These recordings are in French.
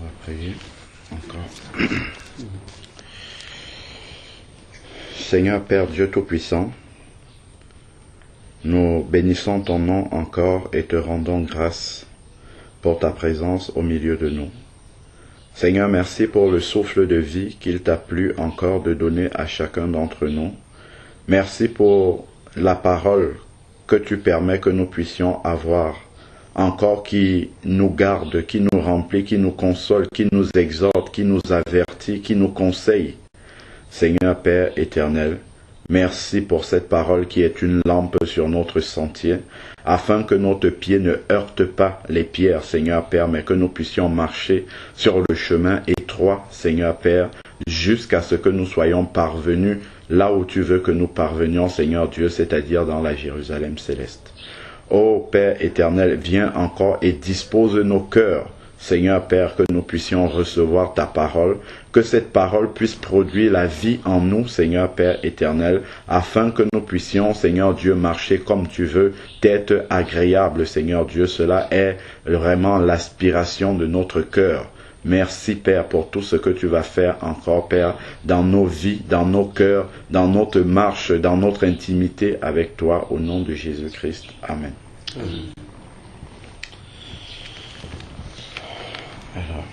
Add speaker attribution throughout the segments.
Speaker 1: va prier encore. Seigneur Père Dieu Tout-Puissant, nous bénissons ton nom encore et te rendons grâce pour ta présence au milieu de nous. Seigneur, merci pour le souffle de vie qu'il t'a plu encore de donner à chacun d'entre nous. Merci pour la parole que tu permets que nous puissions avoir, encore qui nous garde, qui nous remplit, qui nous console, qui nous exhorte, qui nous avertit, qui nous conseille. Seigneur Père éternel, merci pour cette parole qui est une lampe sur notre sentier, afin que notre pied ne heurte pas les pierres, Seigneur Père, mais que nous puissions marcher sur le chemin étroit, Seigneur Père, jusqu'à ce que nous soyons parvenus là où tu veux que nous parvenions, Seigneur Dieu, c'est-à-dire dans la Jérusalem céleste. Ô Père éternel, viens encore et dispose nos cœurs, Seigneur Père, que nous puissions recevoir ta parole, que cette parole puisse produire la vie en nous, Seigneur Père éternel, afin que nous puissions, Seigneur Dieu, marcher comme tu veux, t'être agréable, Seigneur Dieu. Cela est vraiment l'aspiration de notre cœur. Merci Père pour tout ce que tu vas faire encore, Père, dans nos vies, dans nos cœurs, dans notre marche, dans notre intimité avec toi, au nom de Jésus-Christ. Amen. Amen. Alors,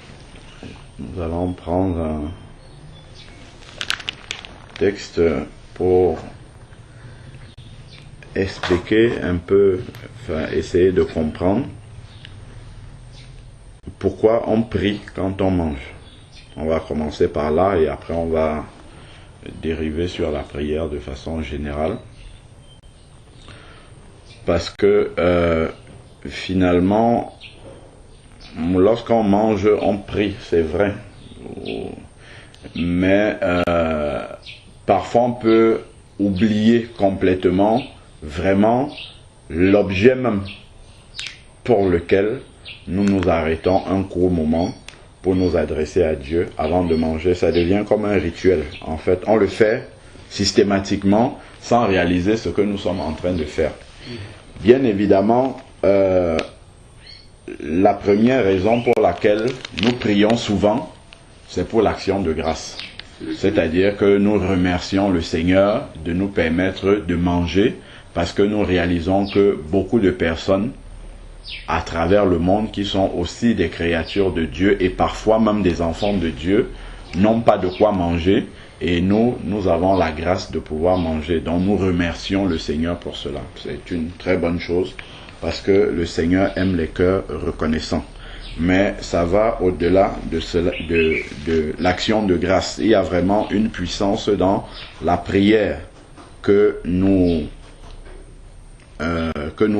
Speaker 1: nous allons prendre un texte pour expliquer un peu, essayer de comprendre pourquoi on prie quand on mange. On va commencer par là et après on va dériver sur la prière de façon générale. Parce que finalement, lorsqu'on mange, on prie, c'est vrai. Mais parfois on peut oublier complètement vraiment l'objet même pour lequel nous nous arrêtons un court moment pour nous adresser à Dieu avant de manger. Ça devient comme un rituel. En fait, on le fait systématiquement sans réaliser ce que nous sommes en train de faire. Bien évidemment, la première raison pour laquelle nous prions souvent, c'est pour l'action de grâce. C'est-à-dire que nous remercions le Seigneur de nous permettre de manger parce que nous réalisons que beaucoup de personnes à travers le monde qui sont aussi des créatures de Dieu et parfois même des enfants de Dieu n'ont pas de quoi manger et nous avons la grâce de pouvoir manger. Donc nous remercions le Seigneur pour cela. C'est une très bonne chose parce que le Seigneur aime les cœurs reconnaissants. Mais ça va au-delà de l'action de grâce. Il y a vraiment une puissance dans la prière que nous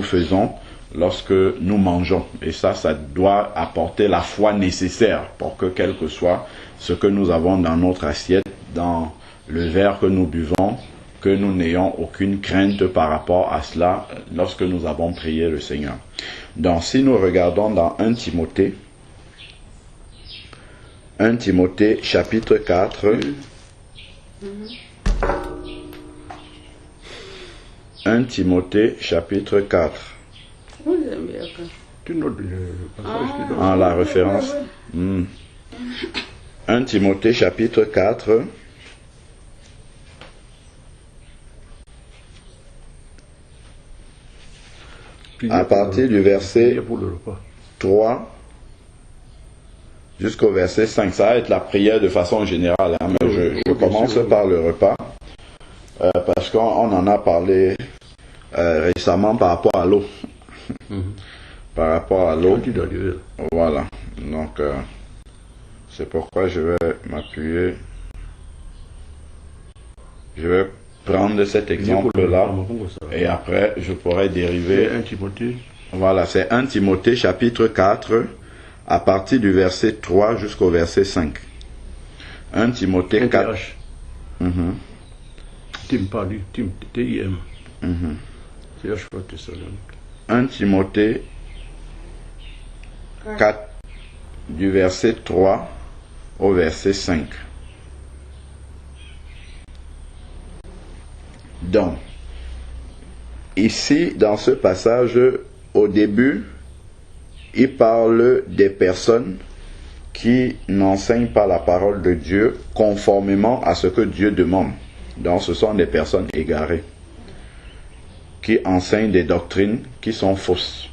Speaker 1: faisons lorsque nous mangeons. Et ça doit apporter la foi nécessaire pour que quel que soit ce que nous avons dans notre assiette, dans le verre que nous buvons, que nous n'ayons aucune crainte par rapport à cela lorsque nous avons prié le Seigneur. Donc si nous regardons dans 1 Timothée chapitre 4, 1 Timothée chapitre 4. La référence. 1 Timothée chapitre 4. À partir du verset 3 jusqu'au verset 5. Ça va être la prière de façon générale. Mais je commence par le repas. Parce qu'on en a parlé récemment par rapport à l'eau. Par rapport à l'eau. Voilà. Donc, c'est pourquoi je vais m'appuyer. Je vais prendre cet exemple-là et après je pourrai dériver. Voilà, c'est 1 Timothée chapitre 4 à partir du verset 3 jusqu'au verset 5. 1 Timothée 4. T-I-M. 1 Timothée 4 du verset 3 au verset 5. Donc, ici, dans ce passage, au début, il parle des personnes qui n'enseignent pas la parole de Dieu conformément à ce que Dieu demande. Donc ce sont des personnes égarées, qui enseignent des doctrines qui sont fausses,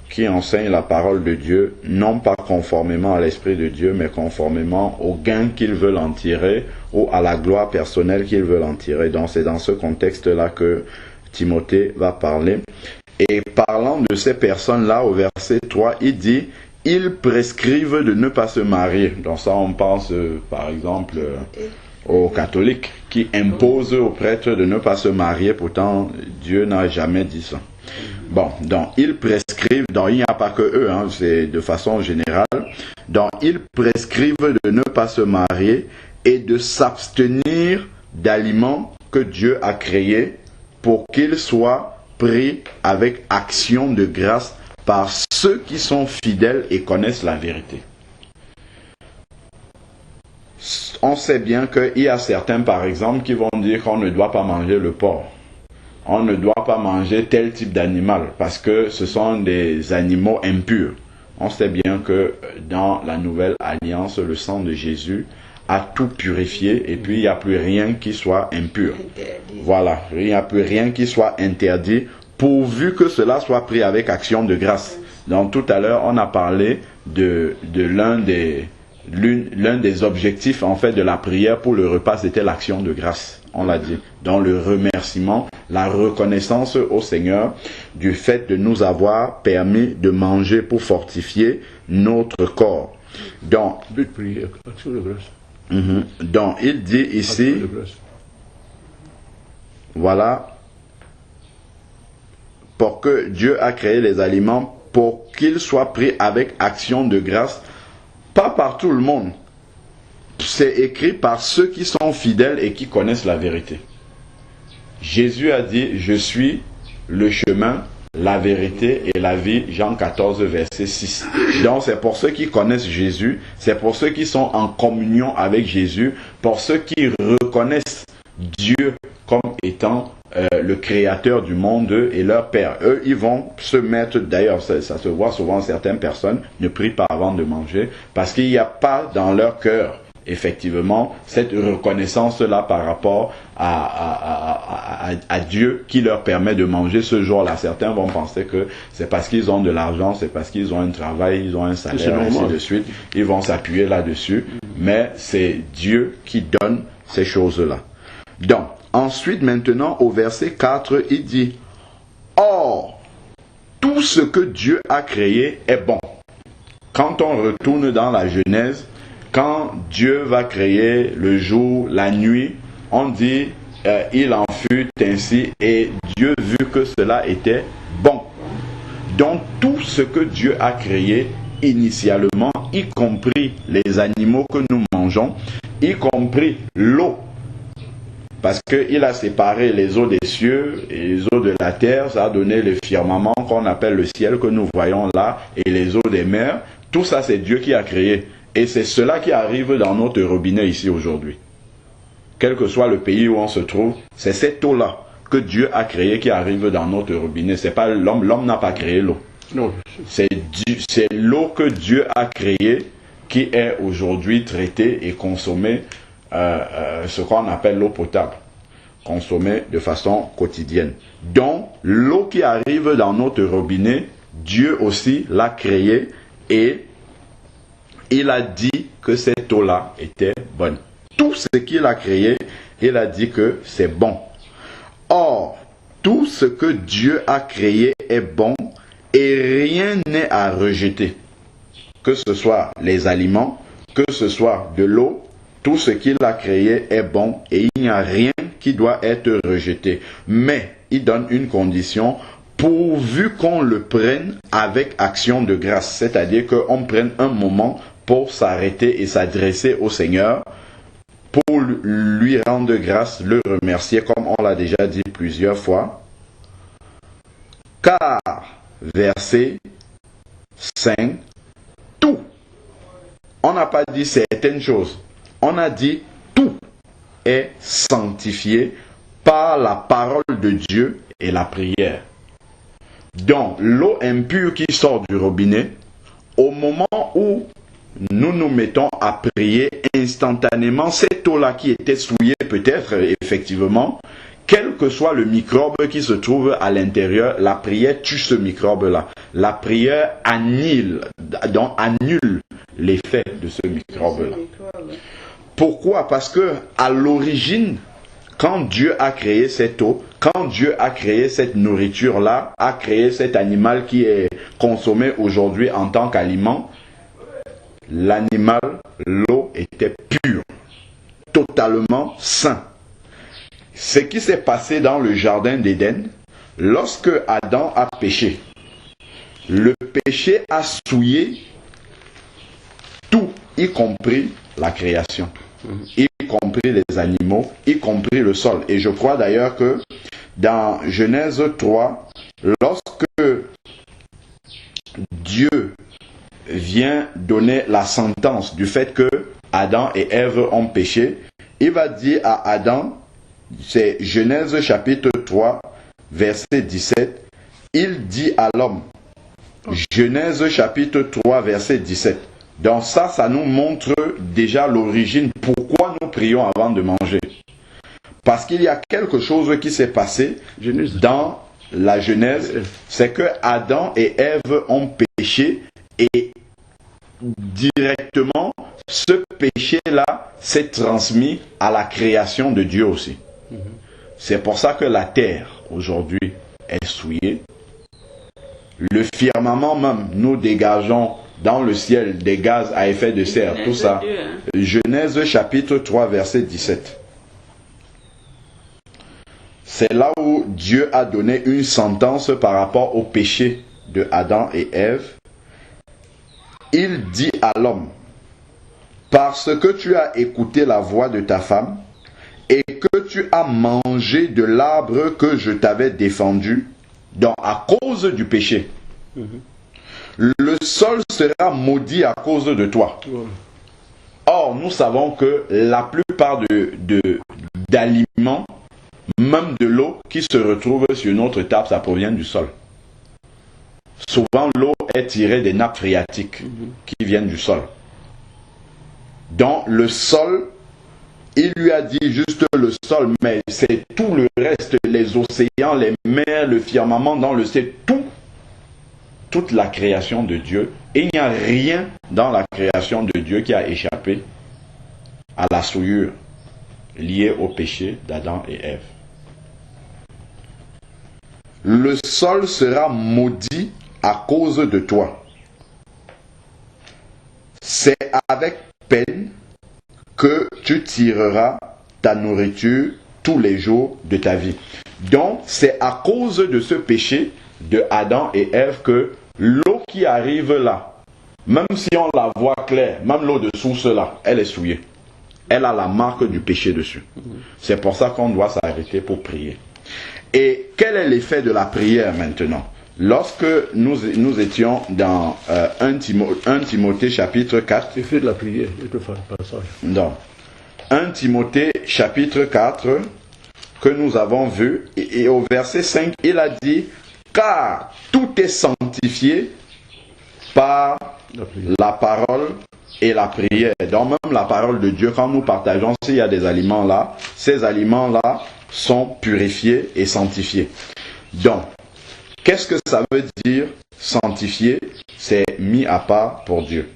Speaker 1: qui enseignent la parole de Dieu, non pas conformément à l'Esprit de Dieu, mais conformément au gain qu'ils veulent en tirer ou à la gloire personnelle qu'ils veulent en tirer. Donc c'est dans ce contexte-là que Timothée va parler. Et parlant de ces personnes-là, au verset 3, il dit « Ils prescrivent de ne pas se marier ». Donc ça, on pense par exemple aux catholiques qui imposent aux prêtres de ne pas se marier. Pourtant, Dieu n'a jamais dit ça. Bon, donc ils prescrivent, donc il n'y a pas que eux, hein, c'est de façon générale. Donc ils prescrivent de ne pas se marier et de s'abstenir d'aliments que Dieu a créés pour qu'ils soient pris avec action de grâce par ceux qui sont fidèles et connaissent la vérité. On sait bien qu'il y a certains, par exemple, qui vont dire qu'on ne doit pas manger le porc. On ne doit pas manger tel type d'animal parce que ce sont des animaux impurs. On sait bien que dans la nouvelle alliance, le sang de Jésus a tout purifié et puis il n'y a plus rien qui soit impur. Voilà, il n'y a plus rien qui soit interdit pourvu que cela soit pris avec action de grâce. Donc tout à l'heure, on a parlé de l'un des objectifs en fait de la prière pour le repas, c'était l'action de grâce. On l'a dit, dans le remerciement, la reconnaissance au Seigneur du fait de nous avoir permis de manger pour fortifier notre corps. Donc, donc il dit ici, voilà, pour que Dieu a créé les aliments pour qu'ils soient pris avec action de grâce, pas par tout le monde. C'est écrit par ceux qui sont fidèles et qui connaissent la vérité. Jésus a dit, je suis le chemin, la vérité et la vie, Jean 14, verset 6. Donc c'est pour ceux qui connaissent Jésus, c'est pour ceux qui sont en communion avec Jésus, pour ceux qui reconnaissent Dieu comme étant le créateur du monde et leur Père. Eux, ils vont se mettre, d'ailleurs ça se voit souvent, certaines personnes ne prient pas avant de manger, parce qu'il n'y a pas dans leur cœur effectivement cette reconnaissance-là par rapport à Dieu qui leur permet de manger ce jour-là. Certains vont penser que c'est parce qu'ils ont de l'argent, c'est parce qu'ils ont un travail, ils ont un salaire, ainsi de suite. Ils vont s'appuyer là-dessus, mais c'est Dieu qui donne ces choses-là. Donc, ensuite, maintenant, au verset 4, il dit « Or, tout ce que Dieu a créé est bon. » Quand on retourne dans la Genèse, quand Dieu va créer le jour, la nuit, on dit il en fut ainsi et Dieu vit que cela était bon. Donc tout ce que Dieu a créé initialement, y compris les animaux que nous mangeons, y compris l'eau, parce qu'il a séparé les eaux des cieux et les eaux de la terre, ça a donné le firmament qu'on appelle le ciel que nous voyons là, et les eaux des mers. Tout ça c'est Dieu qui a créé. Et c'est cela qui arrive dans notre robinet ici aujourd'hui. Quel que soit le pays où on se trouve, c'est cette eau-là que Dieu a créée qui arrive dans notre robinet. C'est pas l'homme, l'homme n'a pas créé l'eau. Non. C'est l'eau que Dieu a créée qui est aujourd'hui traitée et consommée, ce qu'on appelle l'eau potable, consommée de façon quotidienne. Donc, l'eau qui arrive dans notre robinet, Dieu aussi l'a créée et il a dit que cette eau-là était bonne. Tout ce qu'il a créé, il a dit que c'est bon. Or, tout ce que Dieu a créé est bon et rien n'est à rejeter. Que ce soit les aliments, que ce soit de l'eau, tout ce qu'il a créé est bon et il n'y a rien qui doit être rejeté. Mais il donne une condition, pourvu qu'on le prenne avec action de grâce. C'est-à-dire qu'on prenne un moment pour s'arrêter et s'adresser au Seigneur, pour lui rendre grâce, le remercier, comme on l'a déjà dit plusieurs fois. Car, verset 5, tout, on n'a pas dit certaines choses, on a dit tout est sanctifié par la parole de Dieu et la prière. Donc, l'eau impure qui sort du robinet, au moment où nous nous mettons à prier instantanément, cette eau-là qui était souillée peut-être, effectivement, quel que soit le microbe qui se trouve à l'intérieur, la prière tue ce microbe-là. La prière annule l'effet de ce microbe-là. Pourquoi? Parce que à l'origine, quand Dieu a créé cette eau, quand Dieu a créé cette nourriture-là, a créé cet animal qui est consommé aujourd'hui en tant qu'aliment, l'animal, l'eau était pure, totalement sain. Ce qui s'est passé dans le jardin d'Éden, lorsque Adam a péché, le péché a souillé tout, y compris la création, y compris les animaux, y compris le sol. Et je crois d'ailleurs que dans Genèse 3, lorsque Dieu vient donner la sentence du fait que Adam et Ève ont péché, il va dire à Adam, c'est Genèse chapitre 3, verset 17, il dit à l'homme, Genèse chapitre 3, verset 17. Donc ça nous montre déjà l'origine, pourquoi nous prions avant de manger. Parce qu'il y a quelque chose qui s'est passé dans la Genèse, c'est que Adam et Ève ont péché et directement, ce péché-là s'est transmis à la création de Dieu aussi. C'est pour ça que la terre, aujourd'hui, est souillée. Le firmament même, nous dégageons dans le ciel des gaz à effet de serre, tout ça. Genèse chapitre 3, verset 17. C'est là où Dieu a donné une sentence par rapport au péché de Adam et Ève. Il dit à l'homme, parce que tu as écouté la voix de ta femme et que tu as mangé de l'arbre que je t'avais défendu, donc à cause du péché, le sol sera maudit à cause de toi. Or, nous savons que la plupart d'aliments, même de l'eau qui se retrouve sur notre table, ça provient du sol. Souvent, l'eau est tirée des nappes phréatiques qui viennent du sol. Donc, le sol, il lui a dit juste le sol, mais c'est tout le reste, les océans, les mers, le firmament dans le ciel, toute la création de Dieu. Et il n'y a rien dans la création de Dieu qui a échappé à la souillure liée au péché d'Adam et Ève. Le sol sera maudit à cause de toi. C'est avec peine que tu tireras ta nourriture tous les jours de ta vie. Donc, c'est à cause de ce péché de Adam et Ève que l'eau qui arrive là, même si on la voit claire, même l'eau de source là, elle est souillée. Elle a la marque du péché dessus. C'est pour ça qu'on doit s'arrêter pour prier. Et quel est l'effet de la prière maintenant? Lorsque nous étions dans 1 Timothée chapitre 4.
Speaker 2: L'effet de la prière, je te fais le passage.
Speaker 1: Non. 1 Timothée chapitre 4 que nous avons vu, et au verset 5, il a dit, car tout est sanctifié par la parole et la prière. Donc même la parole de Dieu, quand nous partageons, s'il y a des aliments là, ces aliments-là sont purifiés et sanctifiés. Donc, qu'est-ce que ça veut dire sanctifié? C'est mis à part pour Dieu.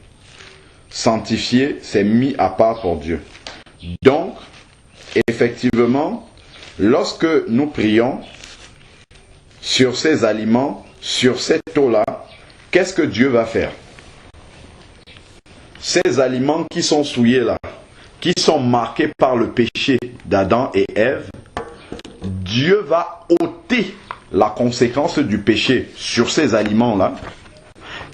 Speaker 1: Sanctifié, c'est mis à part pour Dieu. Donc, effectivement, lorsque nous prions sur ces aliments, sur cette eau-là, qu'est-ce que Dieu va faire? Ces aliments qui sont souillés là, qui sont marqués par le péché d'Adam et Ève, Dieu va ôter la conséquence du péché sur ces aliments-là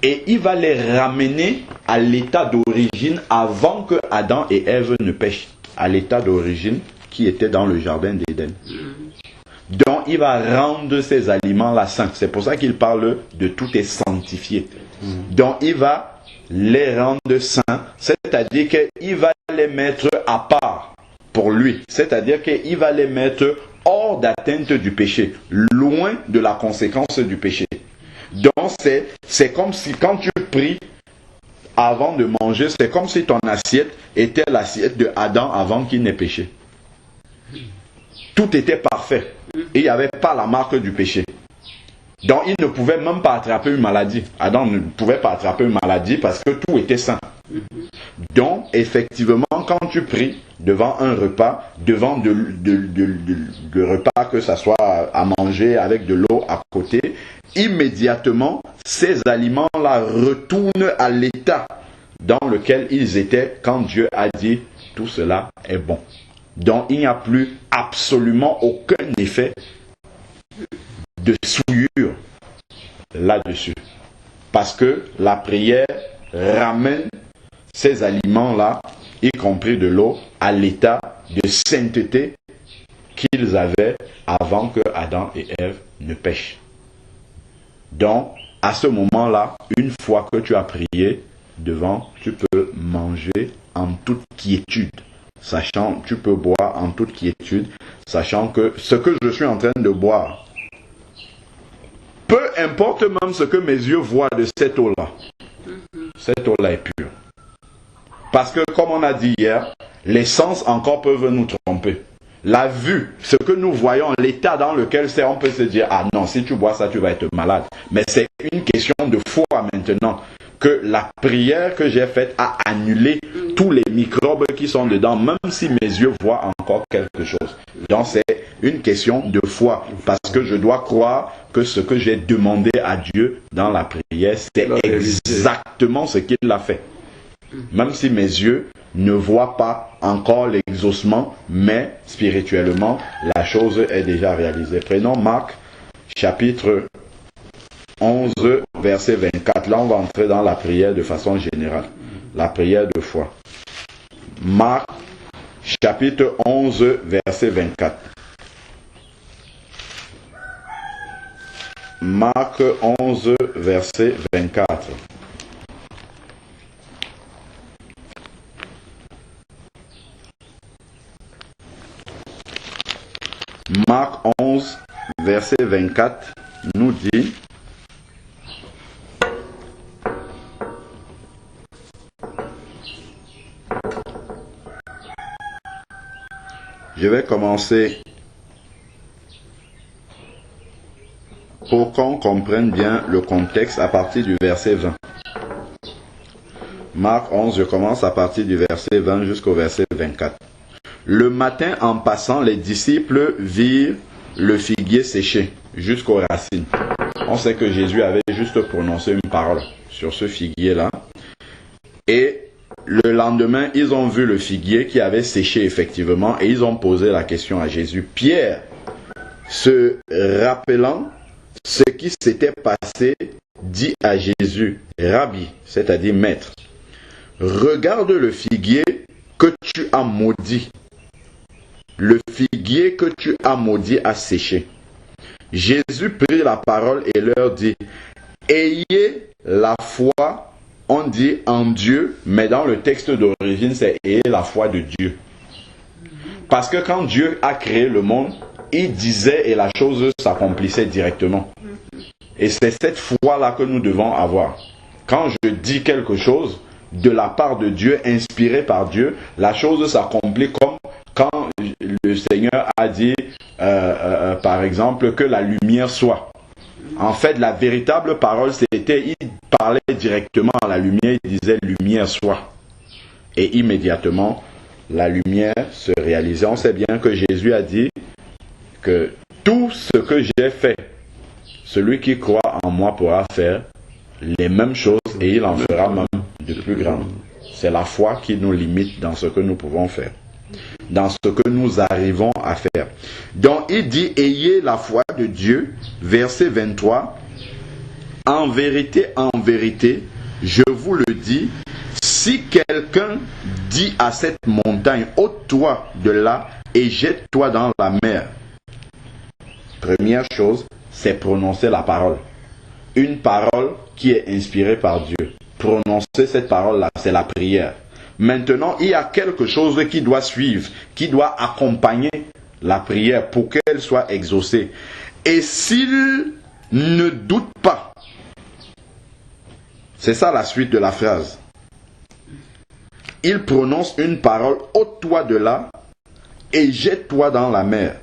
Speaker 1: et il va les ramener à l'état d'origine avant que Adam et Ève ne pêchent, à l'état d'origine qui était dans le jardin d'Éden. Donc il va rendre ces aliments-là saints. C'est pour ça qu'il parle de tout est sanctifié. Donc il va les rendre saints, c'est-à-dire qu'il va les mettre à part pour lui. C'est-à-dire qu'il va les mettre hors d'atteinte du péché, loin de la conséquence du péché. Donc c'est comme si quand tu pries avant de manger, c'est comme si ton assiette était l'assiette de Adam avant qu'il n'ait péché. Tout était parfait. Et il n'y avait pas la marque du péché. Donc il ne pouvait même pas attraper une maladie. Adam ne pouvait pas attraper une maladie parce que tout était sain. Donc effectivement, quand tu pries devant un repas, devant le repas, que ça soit à manger avec de l'eau à côté, immédiatement, ces aliments-là retournent à l'état dans lequel ils étaient quand Dieu a dit « tout cela est bon ». Donc il n'y a plus absolument aucun effet de souillure là-dessus. Parce que la prière ramène ces aliments-là, y compris de l'eau, à l'état de sainteté qu'ils avaient avant que Adam et Ève ne pêchent. Donc, à ce moment-là, une fois que tu as prié devant, tu peux manger en toute quiétude. Sachant, tu peux boire en toute quiétude, sachant que ce que je suis en train de boire, peu importe même ce que mes yeux voient de cette eau-là, cette eau-là est pure. Parce que, comme on a dit hier, les sens encore peuvent nous tromper. La vue, ce que nous voyons, l'état dans lequel c'est, on peut se dire, ah non, si tu bois ça, tu vas être malade. Mais c'est une question de foi maintenant, que la prière que j'ai faite a annulé tous les microbes qui sont dedans, même si mes yeux voient encore quelque chose. Donc c'est une question de foi, parce que je dois croire que ce que j'ai demandé à Dieu dans la prière, c'est exactement ce qu'il a fait. Même si mes yeux ne voient pas encore l'exaucement, mais spirituellement, la chose est déjà réalisée. Prenons Marc, chapitre 11, verset 24. Là, on va entrer dans la prière de façon générale. La prière de foi. Marc, chapitre 11, verset 24. Marc 11, verset 24. Marc 11, verset 24 nous dit: je vais commencer pour qu'on comprenne bien le contexte à partir du verset 20. Marc 11, je commence à partir du verset 20 jusqu'au verset 24. Le matin, en passant, les disciples virent le figuier séché jusqu'aux racines. On sait que Jésus avait juste prononcé une parole sur ce figuier-là. Et le lendemain, ils ont vu le figuier qui avait séché effectivement et ils ont posé la question à Jésus. Pierre, se rappelant ce qui s'était passé, dit à Jésus: Rabbi, c'est-à-dire maître, regarde le figuier que tu as maudit. Le figuier que tu as maudit a séché. Jésus prit la parole et leur dit: ayez la foi, on dit en Dieu, mais dans le texte d'origine, c'est ayez la foi de Dieu. Parce que quand Dieu a créé le monde, il disait et la chose s'accomplissait directement. Et c'est cette foi-là que nous devons avoir. Quand je dis quelque chose de la part de Dieu, inspiré par Dieu, la chose s'accomplit comme quand le Seigneur a dit, par exemple, que la lumière soit. En fait, la véritable parole, c'était, il parlait directement à la lumière, il disait lumière soit. Et immédiatement, la lumière se réalisait. On sait bien que Jésus a dit que tout ce que j'ai fait, celui qui croit en moi pourra faire les mêmes choses et il en fera même de plus grandes. C'est la foi qui nous limite dans ce que nous pouvons faire, dans ce que nous arrivons à faire. Donc il dit: ayez la foi de Dieu, verset 23. En vérité, je vous le dis, si quelqu'un dit à cette montagne, ôte-toi de là et jette-toi dans la mer. Première chose, c'est prononcer la parole. Une parole qui est inspirée par Dieu. Prononcer cette parole-là, c'est la prière. Maintenant, il y a quelque chose qui doit suivre, qui doit accompagner la prière pour qu'elle soit exaucée. Et s'il ne doute pas, c'est ça la suite de la phrase. il prononce une parole, ôte-toi de là et jette-toi dans la mer.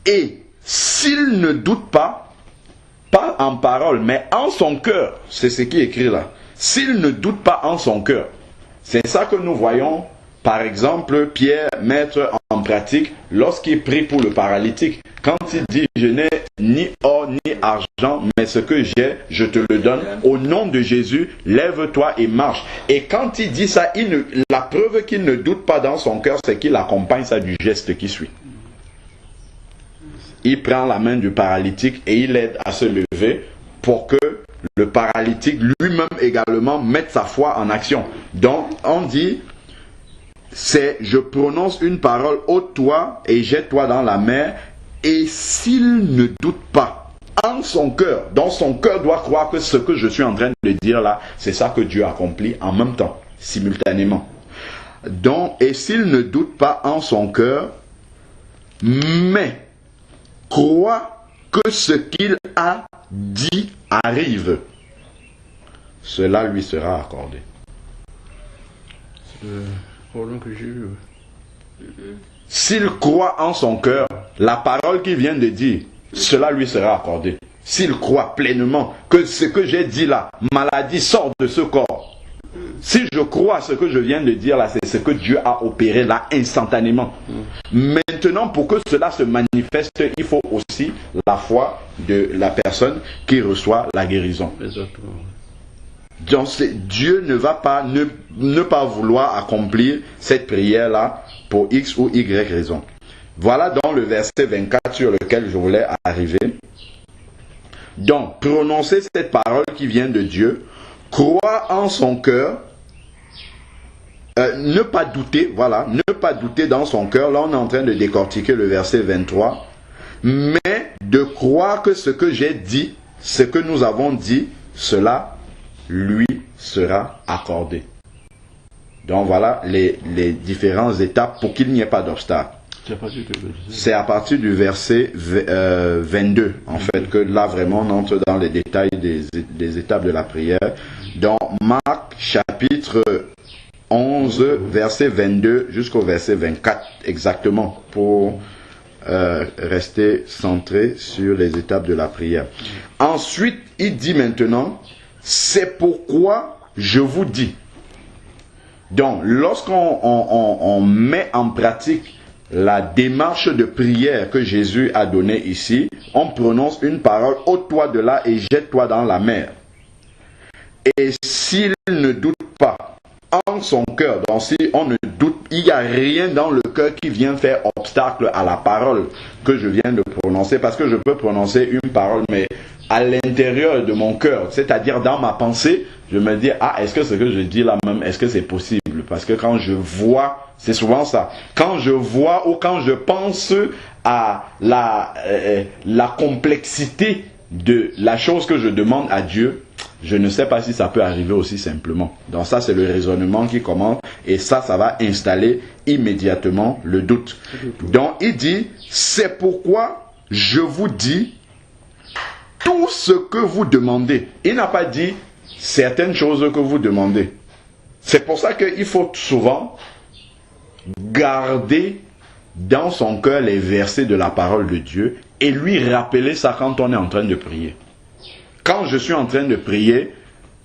Speaker 1: Et s'il ne doute pas en parole, mais en son cœur, c'est ce qui est écrit là, s'il ne doute pas en son cœur, c'est ça que nous voyons, par exemple, Pierre mettre en pratique lorsqu'il prie pour le paralytique. Quand il dit, je n'ai ni or ni argent, mais ce que j'ai, je te le donne. Au nom de Jésus, lève-toi et marche. Et quand il dit ça, la preuve qu'il ne doute pas dans son cœur, c'est qu'il accompagne ça du geste qui suit. Il prend la main du paralytique et il l'aide à se lever pour que le paralytique lui-même également mette sa foi en action. Donc, on dit, je prononce une parole, ôte-toi et jette-toi dans la mer. Et s'il ne doute pas en son cœur, donc son cœur doit croire que ce que je suis en train de dire là, c'est ça que Dieu accomplit en même temps, simultanément. Donc, et s'il ne doute pas en son cœur, mais croit que ce qu'il a dit arrive, cela lui sera accordé.
Speaker 2: C'est le problème que j'ai eu.
Speaker 1: S'il croit en son cœur, la parole qu'il vient de dire, cela lui sera accordé. S'il croit pleinement que ce que j'ai dit là, maladie sort de ce corps. Si je crois à ce que je viens de dire là, c'est ce que Dieu a opéré là instantanément. Maintenant, pour que cela se manifeste, il faut aussi la foi de la personne qui reçoit la guérison.
Speaker 2: Exactement.
Speaker 1: Donc Dieu ne va pas ne pas vouloir accomplir cette prière-là pour X ou Y raison. Voilà donc le verset 24 sur lequel je voulais arriver. Donc, prononcer cette parole qui vient de Dieu, croire en son cœur, ne pas douter, voilà, ne pas douter dans son cœur. Là, on est en train de décortiquer le verset 23. Mais de croire que ce que j'ai dit, ce que nous avons dit, cela lui sera accordé. Donc voilà les différentes étapes pour qu'il n'y ait pas d'obstacle. C'est à partir du verset 22, en fait, que là vraiment on entre dans les détails des étapes de la prière. Dans Marc chapitre 11, verset 22 jusqu'au verset 24, exactement, pour rester centré sur les étapes de la prière. Ensuite, il dit maintenant, c'est pourquoi je vous dis. Donc, lorsqu'on met en pratique la démarche de prière que Jésus a donnée ici, on prononce une parole, ôte-toi de là et jette-toi dans la mer. Et s'il ne doute pas en son cœur, donc si on ne doute, il n'y a rien dans le cœur qui vient faire obstacle à la parole que je viens de prononcer, parce que je peux prononcer une parole, mais à l'intérieur de mon cœur, c'est-à-dire dans ma pensée, je me dis, est-ce que ce que je dis là même, est-ce que c'est possible? Parce que quand je vois, c'est souvent ça, quand je vois ou quand je pense à la complexité de la chose que je demande à Dieu, je ne sais pas si ça peut arriver aussi simplement. Donc ça, c'est le raisonnement qui commence, et ça va installer immédiatement le doute. Donc il dit, c'est pourquoi je vous dis tout ce que vous demandez. Il n'a pas dit certaines choses que vous demandez. C'est pour ça qu'il faut souvent garder dans son cœur les versets de la parole de Dieu et lui rappeler ça quand on est en train de prier. Quand je suis en train de prier,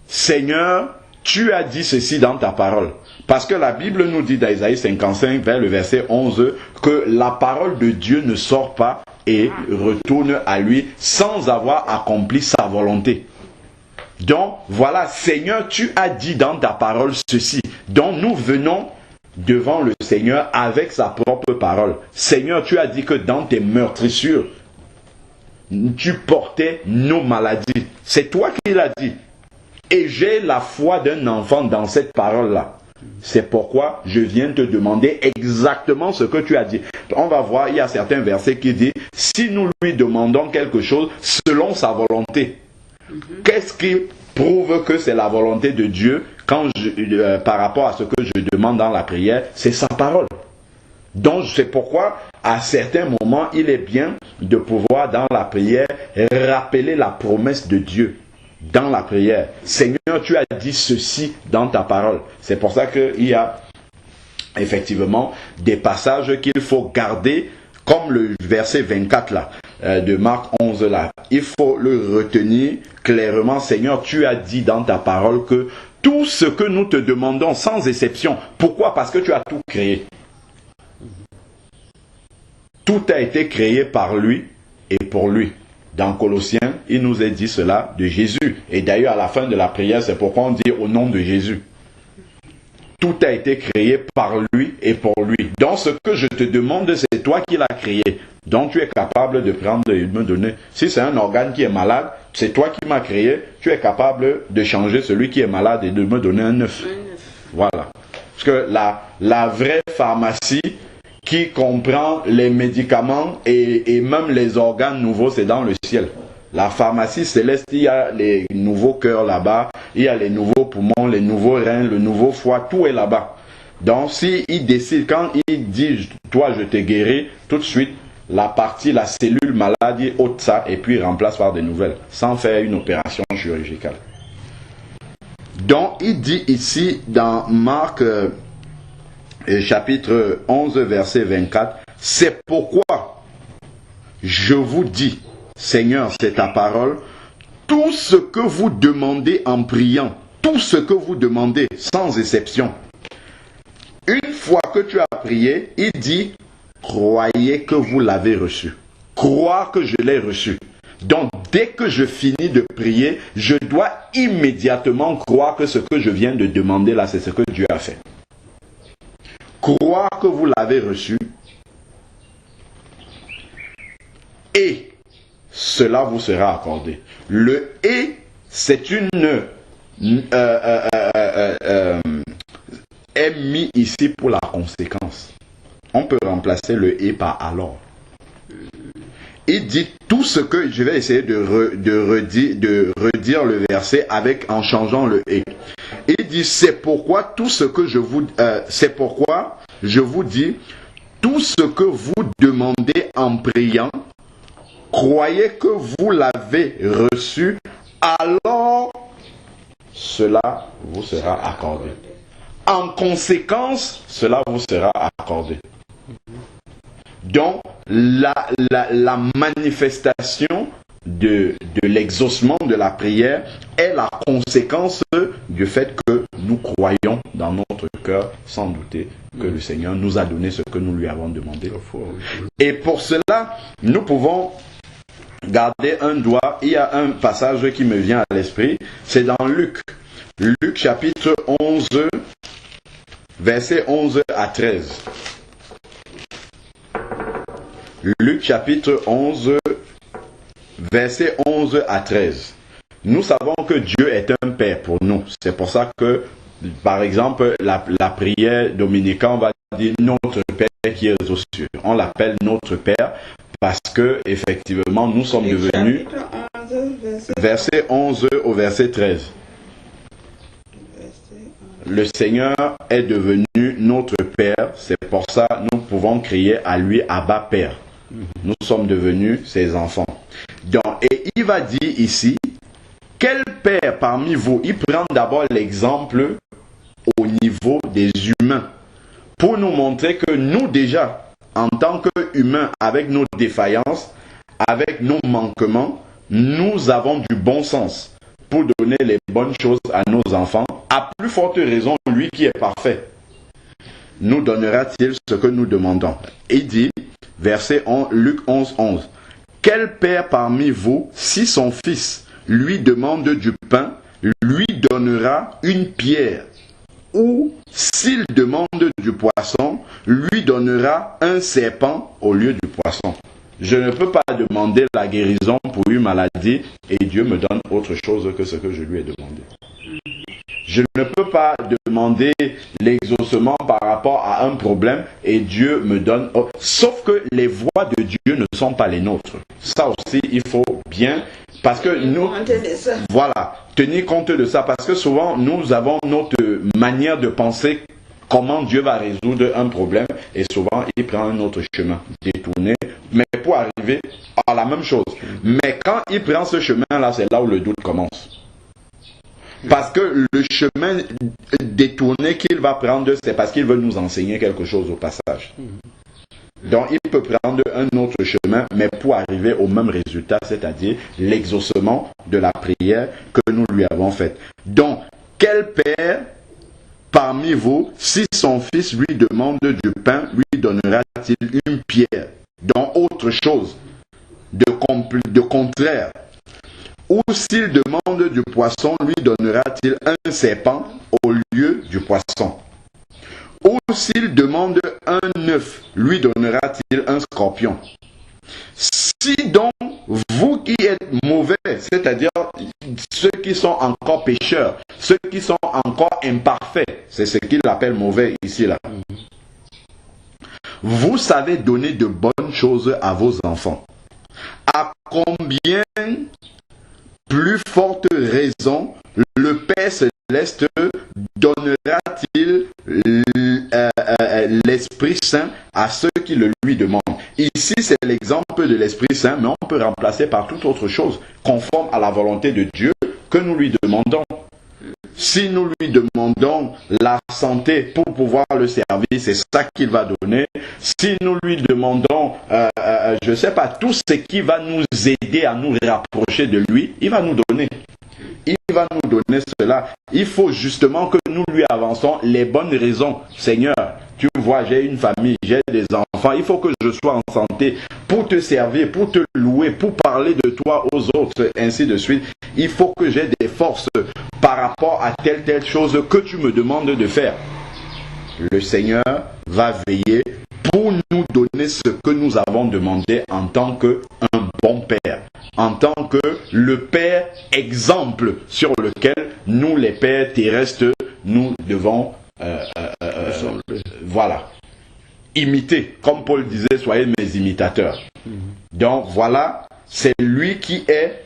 Speaker 1: Seigneur, tu as dit ceci dans ta parole. Parce que la Bible nous dit dans Isaïe 55, vers le verset 11, que la parole de Dieu ne sort pas et retourne à lui sans avoir accompli sa volonté. Donc, voilà, Seigneur, tu as dit dans ta parole ceci. Donc, nous venons devant le Seigneur avec sa propre parole. Seigneur, tu as dit que dans tes meurtrissures, tu portais nos maladies. C'est toi qui l'as dit. Et j'ai la foi d'un enfant dans cette parole-là. C'est pourquoi je viens te demander exactement ce que tu as dit. On va voir, il y a certains versets qui disent, si nous lui demandons quelque chose selon sa volonté, qu'est-ce qui prouve que c'est la volonté de Dieu par rapport à ce que je demande dans la prière? C'est sa parole. Donc c'est pourquoi à certains moments il est bien de pouvoir dans la prière rappeler la promesse de Dieu. dans la prière. Seigneur, tu as dit ceci dans ta parole. C'est pour ça qu'il y a effectivement des passages qu'il faut garder, comme le verset 24 là, de Marc 11 là. Il faut le retenir clairement. Seigneur, tu as dit dans ta parole que tout ce que nous te demandons, sans exception. Pourquoi? Parce que tu as tout créé. Tout a été créé par lui et pour lui. Dans Colossiens, il nous est dit cela de Jésus. Et d'ailleurs, à la fin de la prière, c'est pourquoi on dit au nom de Jésus. Tout a été créé par lui et pour lui. Donc, ce que je te demande, c'est toi qui l'as créé. Donc, tu es capable de prendre et de me donner. Si c'est un organe qui est malade, c'est toi qui m'as créé. Tu es capable de changer celui qui est malade et de me donner un œuf. Voilà. Parce que la vraie pharmacie qui comprend les médicaments et même les organes nouveaux, c'est dans le ciel. La pharmacie céleste, il y a les nouveaux cœurs là-bas, il y a les nouveaux poumons, les nouveaux reins, le nouveau foie, tout est là-bas. Donc, s'il décide, quand il dit, toi je t'ai guéri, tout de suite, la cellule malade, il ôte ça et puis il remplace par des nouvelles, sans faire une opération chirurgicale. Donc, il dit ici, dans Marc, chapitre 11, verset 24, c'est pourquoi je vous dis, Seigneur, c'est ta parole, tout ce que vous demandez en priant, tout ce que vous demandez, sans exception. Une fois que tu as prié, il dit, croyez que vous l'avez reçu. Croire que je l'ai reçu. Donc, dès que je finis de prier, je dois immédiatement croire que ce que je viens de demander là, c'est ce que Dieu a fait. Croire que vous l'avez reçu. Et cela vous sera accordé. Le « et », c'est est mis ici pour la conséquence. On peut remplacer le « et » par « alors ». Il dit tout ce que... Je vais essayer de redire le verset en changeant le « et ». Il dit, c'est pourquoi tout ce que c'est pourquoi je vous dis, tout ce que vous demandez en priant, croyez que vous l'avez reçu, alors cela vous sera accordé. En conséquence, cela vous sera accordé. Donc, la manifestation de l'exaucement de la prière est la conséquence du fait que nous croyons dans notre cœur, sans douter que le Seigneur nous a donné ce que nous lui avons demandé. Et pour cela, nous pouvons garder un doigt. Il y a un passage qui me vient à l'esprit, c'est dans Luc. Luc chapitre 11, versets 11 à 13. Luc chapitre 11, versets 11 à 13. Nous savons que Dieu est un Père pour nous. C'est pour ça que, par exemple, la prière dominicale, on va dire notre Père qui est aux cieux. On l'appelle notre Père parce que, effectivement, nous sommes devenus... Verset 11 au verset 13. Le Seigneur est devenu notre Père. C'est pour ça que nous pouvons crier à lui Abba Père. Nous sommes devenus ses enfants. Donc, et il va dire ici, quel père parmi vous, il prend d'abord l'exemple au niveau des humains, pour nous montrer que nous déjà, en tant qu'humains, avec nos défaillances, avec nos manquements, nous avons du bon sens pour donner les bonnes choses à nos enfants. À plus forte raison, lui qui est parfait, nous donnera-t-il ce que nous demandons. Il dit, verset 11, Luc 11, 11. Quel père parmi vous, si son fils lui demande du pain, lui donnera une pierre? Ou s'il demande du poisson, lui donnera un serpent au lieu du poisson? Je ne peux pas demander la guérison pour une maladie et Dieu me donne autre chose que ce que je lui ai demandé. Je ne peux pas demander l'exaucement par rapport à un problème et Dieu me donne... Sauf que les voies de Dieu ne sont pas les nôtres. Ça aussi, il faut bien... Parce que nous... Voilà, tenir compte de ça. Parce que souvent, nous avons notre manière de penser comment Dieu va résoudre un problème. Et souvent, il prend un autre chemin détourné. Mais pour arriver à la même chose. Mais quand il prend ce chemin-là, c'est là où le doute commence. Parce que le chemin détourné qu'il va prendre, c'est parce qu'il veut nous enseigner quelque chose au passage. Donc il peut prendre un autre chemin, mais pour arriver au même résultat, c'est-à-dire l'exaucement de la prière que nous lui avons faite. Donc, quel père parmi vous, si son fils lui demande du pain, lui donnera-t-il une pierre? Donc autre chose, de contraire. Ou s'il demande du poisson, lui donnera-t-il un serpent au lieu du poisson? Ou s'il demande un œuf, lui donnera-t-il un scorpion? Si donc vous qui êtes mauvais, c'est-à-dire ceux qui sont encore pécheurs, ceux qui sont encore imparfaits, c'est ce qu'il appelle mauvais ici là, vous savez donner de bonnes choses à vos enfants, à combien plus forte raison le Père Céleste donnera-t-il l'Esprit Saint à ceux qui le lui demandent? Ici, c'est l'exemple de l'Esprit Saint, mais on peut remplacer par toute autre chose, conforme à la volonté de Dieu que nous lui demandons. Si nous lui demandons la santé pour pouvoir le servir, c'est ça qu'il va donner. Si nous lui demandons, je ne sais pas, tout ce qui va nous aider à nous rapprocher de lui, il va nous donner. Il va nous donner cela. Il faut justement que nous lui avançons les bonnes raisons. Seigneur, tu vois, j'ai une famille, j'ai des enfants. Il faut que je sois en santé pour te servir, pour te louer, pour parler de toi aux autres, ainsi de suite. Il faut que j'ai des forces par rapport à telle chose que tu me demandes de faire. Le Seigneur va veiller pour nous donner ce que nous avons demandé en tant qu'un bon Père, en tant que le Père exemple sur lequel nous, les pères terrestres, nous devons imiter. Comme Paul disait, soyez mes imitateurs. Donc voilà, c'est lui qui est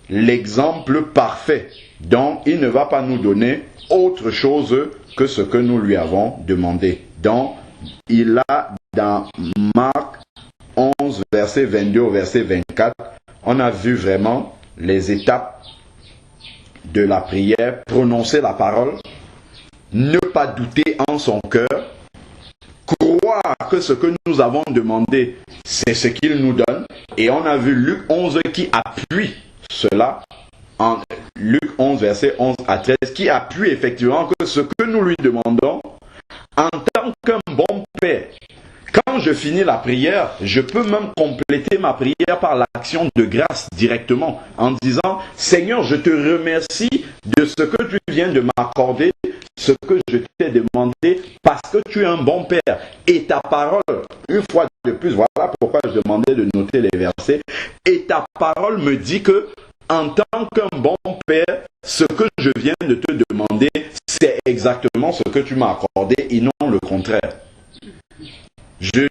Speaker 1: l'exemple parfait. Donc il ne va pas nous donner autre chose que ce que nous lui avons demandé. Donc il a dans Marc 11, verset 22 au verset 24, on a vu vraiment les étapes de la prière, prononcer la parole, ne pas douter en son cœur, croire que ce que nous avons demandé, c'est ce qu'il nous donne. Et on a vu Luc 11 qui appuie cela, en Luc 11, verset 11 à 13, qui appuie effectivement que ce que nous lui demandons, en tant qu'un bon Père, quand je finis la prière, je peux même compléter ma prière par l'action de grâce directement en disant « Seigneur, je te remercie de ce que tu viens de m'accorder, ce que je t'ai demandé, parce que tu es un bon Père. Et ta parole, une fois de plus, voilà pourquoi je demandais de noter les versets, et ta parole me dit que en tant qu'un bon Père, ce que je viens de te demander, c'est exactement ce que tu m'as accordé et non le contraire. Je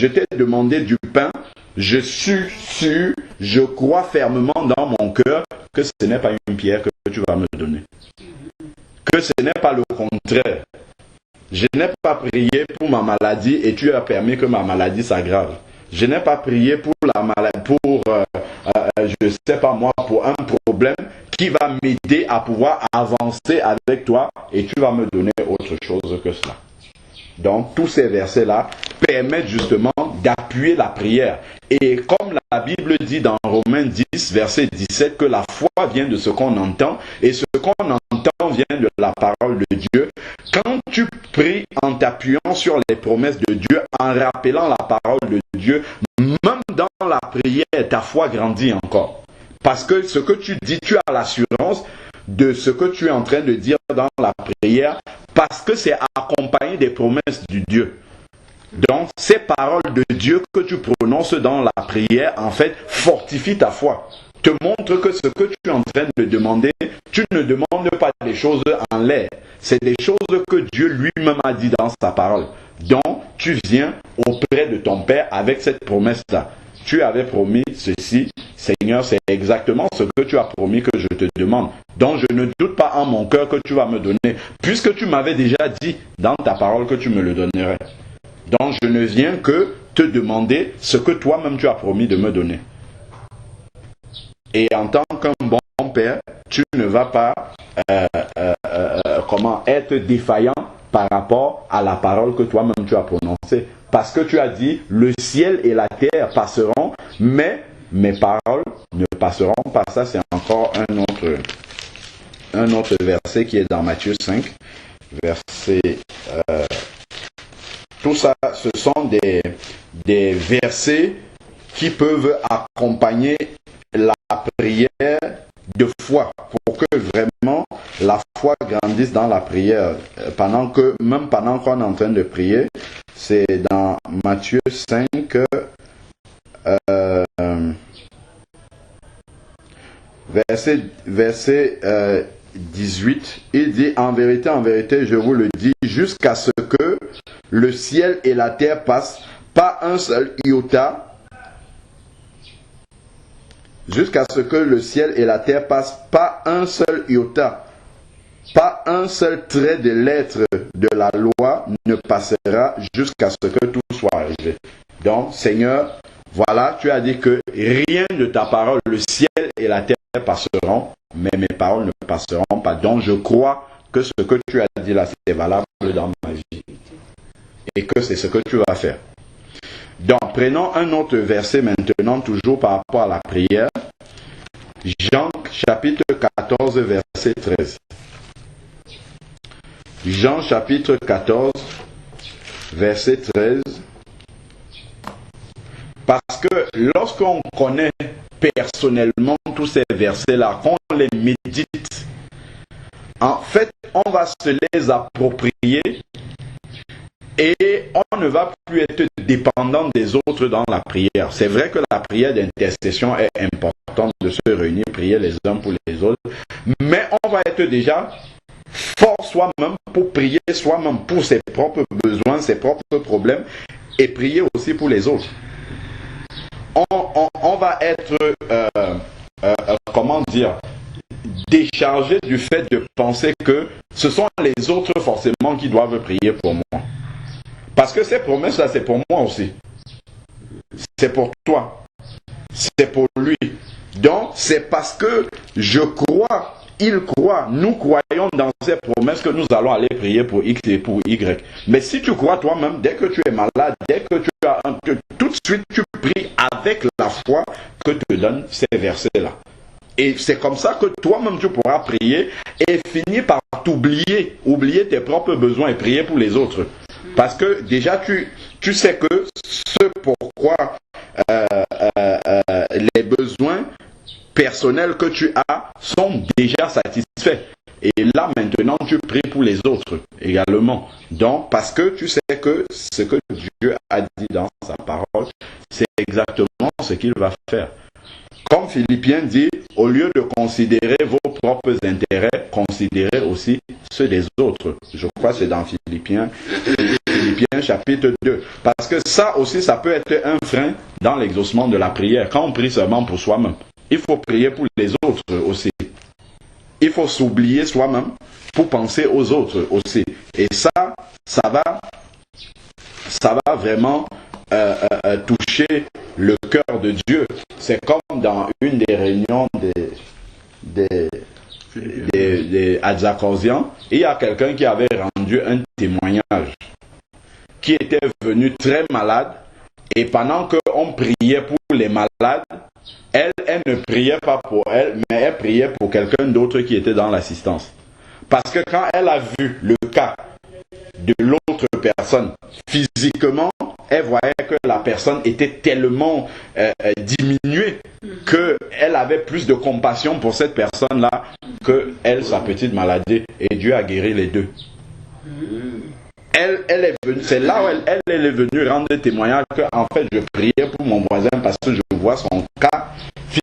Speaker 1: t'ai demandé du pain, je suis sûr, je crois fermement dans mon cœur que ce n'est pas une pierre que tu vas me donner. Que ce n'est pas le contraire. Je n'ai pas prié pour ma maladie et tu as permis que ma maladie s'aggrave. Je n'ai pas prié pour la maladie, je ne sais pas moi, pour un problème qui va m'aider à pouvoir avancer avec toi et tu vas me donner autre chose que cela. Donc, tous ces versets-là permettent justement d'appuyer la prière. Et comme la Bible dit dans Romains 10, verset 17, que la foi vient de ce qu'on entend, et ce qu'on entend vient de la parole de Dieu. Quand tu pries en t'appuyant sur les promesses de Dieu, en rappelant la parole de Dieu, même dans la prière, ta foi grandit encore. Parce que ce que tu dis, tu as l'assurance de ce que tu es en train de dire dans la prière, parce que c'est accompagné des promesses du Dieu. Donc, ces paroles de Dieu que tu prononces dans la prière, en fait, fortifient ta foi. Te montre que ce que tu es en train de demander, tu ne demandes pas des choses en l'air. C'est des choses que Dieu lui-même a dit dans sa parole. Donc, tu viens auprès de ton Père avec cette promesse-là. Tu avais promis ceci, Seigneur, c'est exactement ce que tu as promis que je te demande. Donc je ne doute pas en mon cœur que tu vas me donner, puisque tu m'avais déjà dit dans ta parole que tu me le donnerais. Donc je ne viens que te demander ce que toi-même tu as promis de me donner. Et en tant qu'un bon père, tu ne vas pas être défaillant par rapport à la parole que toi-même tu as prononcée. Parce que tu as dit, le ciel et la terre passeront, mais mes paroles ne passeront pas. Ça, c'est encore un autre verset qui est dans Matthieu 5. Tout ça, ce sont des versets qui peuvent accompagner la prière de foi, pour que vraiment la foi grandisse dans la prière. Même pendant qu'on est en train de prier, c'est dans Matthieu 5, verset 18, il dit, en vérité, je vous le dis, jusqu'à ce que le ciel et la terre passent, pas un seul iota, jusqu'à ce que le ciel et la terre passent, pas un seul iota, pas un seul trait de lettre de la loi ne passera jusqu'à ce que tout soit arrivé. Donc, Seigneur, voilà, tu as dit que rien de ta parole, le ciel et la terre passeront, mais mes paroles ne passeront pas. Donc, je crois que ce que tu as dit là, c'est valable dans ma vie. Et que c'est ce que tu vas faire. Donc, prenons un autre verset maintenant, toujours par rapport à la prière. Jean chapitre 14, verset 13. Jean chapitre 14, verset 13. Parce que lorsqu'on connaît personnellement tous ces versets-là, qu'on les médite, en fait, on va se les approprier et on ne va plus être dépendant des autres dans la prière. C'est vrai que la prière d'intercession est importante, de se réunir, prier les uns pour les autres, mais on va être déjà fort soi-même pour prier soi-même pour ses propres besoins, ses propres problèmes, et prier aussi pour les autres. On va être, déchargé du fait de penser que ce sont les autres forcément qui doivent prier pour moi. Parce que ces promesses-là, c'est pour moi aussi. C'est pour toi. C'est pour lui. Donc, c'est parce que je crois, il croit, nous croyons dans ces promesses que nous allons aller prier pour X et pour Y. Mais si tu crois toi-même, dès que tu es malade, dès que tu as tout de suite tu pries avec la foi que te donnent ces versets-là. Et c'est comme ça que toi-même tu pourras prier et finir par t'oublier, oublier tes propres besoins et prier pour les autres. Parce que déjà tu sais que ce pourquoi les besoins personnels que tu as sont déjà satisfaits. Et là maintenant tu pries pour les autres également. Donc parce que tu sais que ce que Dieu a dit dans sa parole, c'est exactement ce qu'il va faire. Comme Philippiens dit, au lieu de considérer vos propres intérêts, considérez aussi ceux des autres. Je crois que c'est dans Philippiens chapitre 2. Parce que ça aussi, ça peut être un frein dans l'exaucement de la prière. Quand on prie seulement pour soi-même, il faut prier pour les autres aussi. Il faut s'oublier soi-même pour penser aux autres aussi. Et ça va vraiment toucher le cœur de Dieu. C'est comme dans une des réunions des Adzakosians, il y a quelqu'un qui avait rendu un témoignage, qui était venu très malade, et pendant qu'on priait pour les malades, elle ne priait pas pour elle, mais elle priait pour quelqu'un d'autre qui était dans l'assistance. Parce que quand elle a vu le cas de l'autre personne, physiquement, elle voyait que la personne était tellement diminuée qu'elle avait plus de compassion pour cette personne-là que elle, sa petite maladie. Et Dieu a guéri les deux. Elle est venue, c'est là où elle est venue rendre témoignage que en fait je priais pour mon voisin parce que je vois son cas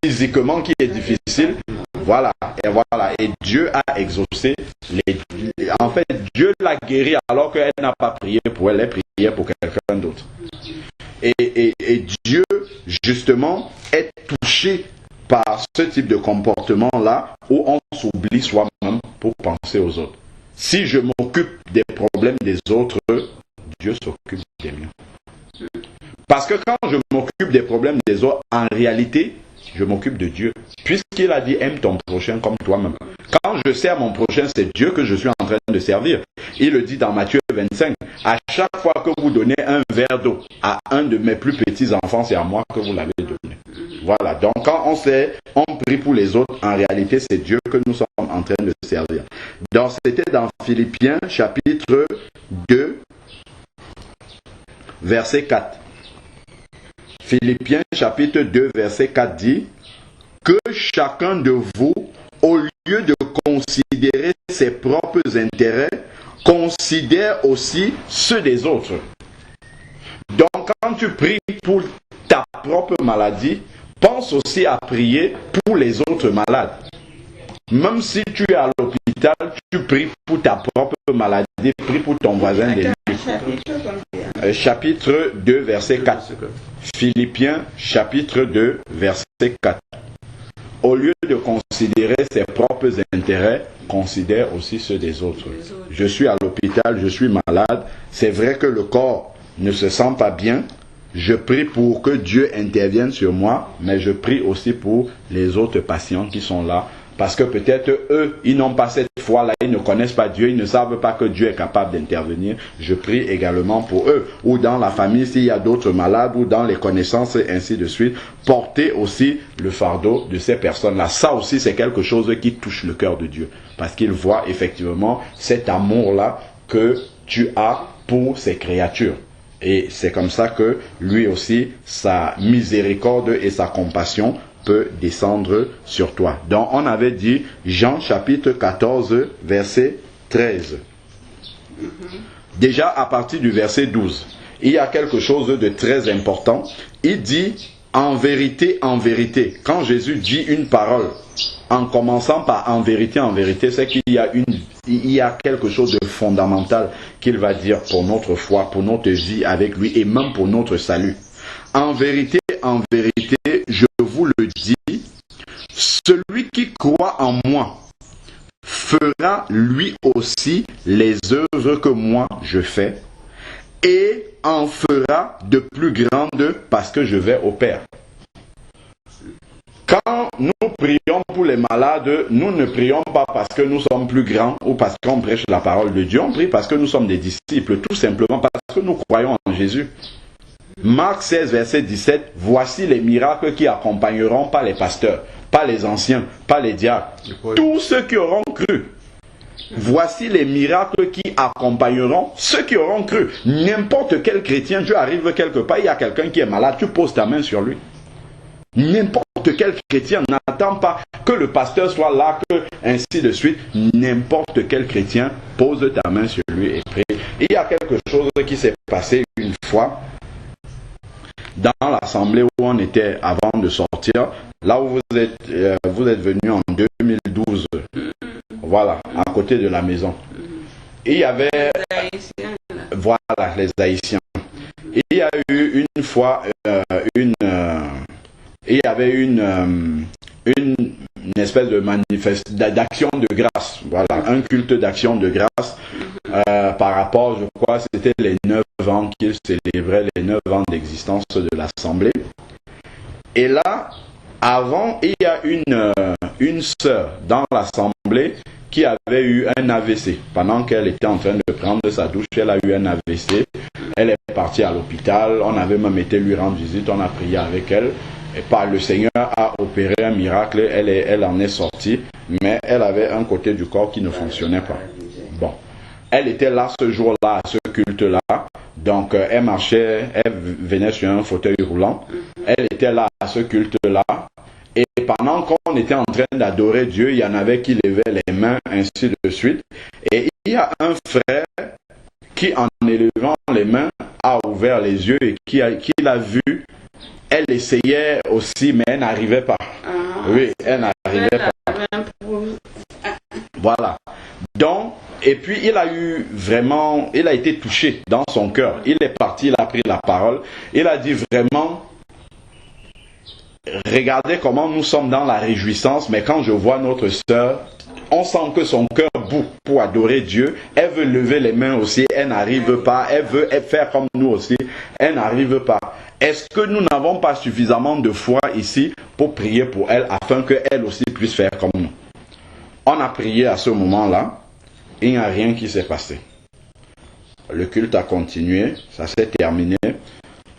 Speaker 1: physiquement qui est difficile. Voilà, et Dieu a exaucé en fait, Dieu l'a guéri alors qu'elle n'a pas prié pour elle, elle priait pour quelqu'un d'autre. Et Dieu, justement, est touché par ce type de comportement-là où on s'oublie soi-même pour penser aux autres. Si je m'occupe des problèmes des autres, Dieu s'occupe des miens. Parce que quand je m'occupe des problèmes des autres, en réalité, Je m'occupe de Dieu. Puisqu'il a dit, aime ton prochain comme toi-même. Quand je sers mon prochain, c'est Dieu que je suis en train de servir. Il le dit dans Matthieu 25. À chaque fois que vous donnez un verre d'eau à un de mes plus petits enfants, c'est à moi que vous l'avez donné. Voilà. Donc quand on prie pour les autres, en réalité, c'est Dieu que nous sommes en train de servir. Donc c'était dans Philippiens chapitre 2, verset 4. Philippiens chapitre 2, verset 4 dit que chacun de vous, au lieu de considérer ses propres intérêts, considère aussi ceux des autres. Donc quand tu pries pour ta propre maladie, pense aussi à prier pour les autres malades. Même si tu es à l'hôpital, tu pries pour ta propre maladie, prie pour ton voisin de lit. Chapitre 2, verset 4. Philippiens, chapitre 2, verset 4. Au lieu de considérer ses propres intérêts, considère aussi ceux des autres. Je suis à l'hôpital, je suis malade. C'est vrai que le corps ne se sent pas bien. Je prie pour que Dieu intervienne sur moi, mais je prie aussi pour les autres patients qui sont là. Parce que peut-être eux, ils n'ont pas cette foi-là, ils ne connaissent pas Dieu, ils ne savent pas que Dieu est capable d'intervenir. Je prie également pour eux. Ou dans la famille, s'il y a d'autres malades, ou dans les connaissances, et ainsi de suite. Portez aussi le fardeau de ces personnes-là. Ça aussi, c'est quelque chose qui touche le cœur de Dieu. Parce qu'il voit effectivement cet amour-là que tu as pour ces créatures. Et c'est comme ça que lui aussi, sa miséricorde et sa compassion peut descendre sur toi. Donc on avait dit Jean chapitre 14 verset 13. Déjà à partir du verset 12, il y a quelque chose de très important. Il dit en vérité, quand Jésus dit une parole, en commençant par en vérité, c'est qu'il y a quelque chose de fondamental qu'il va dire pour notre foi, pour notre vie avec lui et même pour notre salut. En vérité, je vous le dis, celui qui croit en moi fera lui aussi les œuvres que moi je fais et en fera de plus grandes parce que je vais au Père. Quand nous prions pour les malades, nous ne prions pas parce que nous sommes plus grands ou parce qu'on prêche la parole de Dieu. On prie parce que nous sommes des disciples, tout simplement parce que nous croyons en Jésus. Marc 16, verset 17, voici les miracles qui accompagneront pas les pasteurs, pas les anciens, pas les diacres, tous ceux qui auront cru. Voici les miracles qui accompagneront ceux qui auront cru. N'importe quel chrétien, tu arrives quelque part, il y a quelqu'un qui est malade, tu poses ta main sur lui. N'importe quel chrétien n'attend pas que le pasteur soit là, que ainsi de suite. N'importe quel chrétien pose ta main sur lui et prie. Il y a quelque chose qui s'est passé une fois dans l'assemblée où on était avant de sortir, là où vous êtes venu en 2012, voilà, à côté de la maison. Et il y avait, voilà, les Haïtiens. Et il y a eu une fois il y avait une espèce de d'action de grâce, voilà, un culte d'action de grâce par rapport, je crois, c'était les 9 ans qu'ils célébraient, les 9 ans d'existence de l'Assemblée. Et là, avant, il y a une sœur dans l'Assemblée qui avait eu un AVC. Pendant qu'elle était en train de prendre sa douche, elle a eu un AVC. Elle est partie à l'hôpital, on avait même été lui rendre visite, on a prié avec elle. Et le Seigneur a opéré un miracle, elle en est sortie, mais elle avait un côté du corps qui ne fonctionnait pas. Bon, elle était là ce jour-là, à ce culte-là, donc elle marchait, elle venait sur un fauteuil roulant, elle était là à ce culte-là, et pendant qu'on était en train d'adorer Dieu, il y en avait qui levaient les mains, ainsi de suite, et il y a un frère qui, en élevant les mains, a ouvert les yeux et qui l'a vu. Elle essayait aussi, mais elle n'arrivait pas. Oui, elle n'arrivait pas. Voilà. Donc, et puis il a été touché dans son cœur. Il est parti, il a pris la parole. Il a dit vraiment, regardez comment nous sommes dans la réjouissance, mais quand je vois notre sœur, on sent que son cœur bout pour adorer Dieu. Elle veut lever les mains aussi, elle n'arrive pas. Elle veut faire comme nous aussi, elle n'arrive pas. est-ce que nous n'avons pas suffisamment de foi ici pour prier pour elle afin qu'elle aussi puisse faire comme nous? On a prié à ce moment-là, il n'y a rien qui s'est passé. Le culte a continué, ça s'est terminé.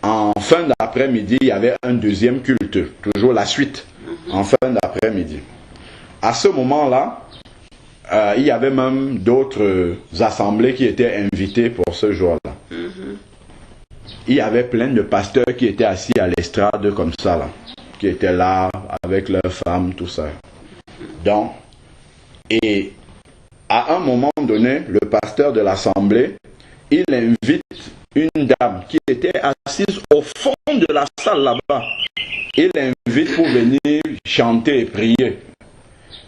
Speaker 1: En fin d'après-midi, il y avait un deuxième culte, toujours la suite, en fin d'après-midi. À ce moment-là, il y avait même d'autres assemblées qui étaient invitées pour ce jour-là. Il y avait plein de pasteurs qui étaient assis à l'estrade comme ça, là, qui étaient là avec leurs femmes, tout ça. Donc, et à un moment donné, le pasteur de l'assemblée, il invite une dame qui était assise au fond de la salle là-bas. Il l'invite pour venir chanter et prier.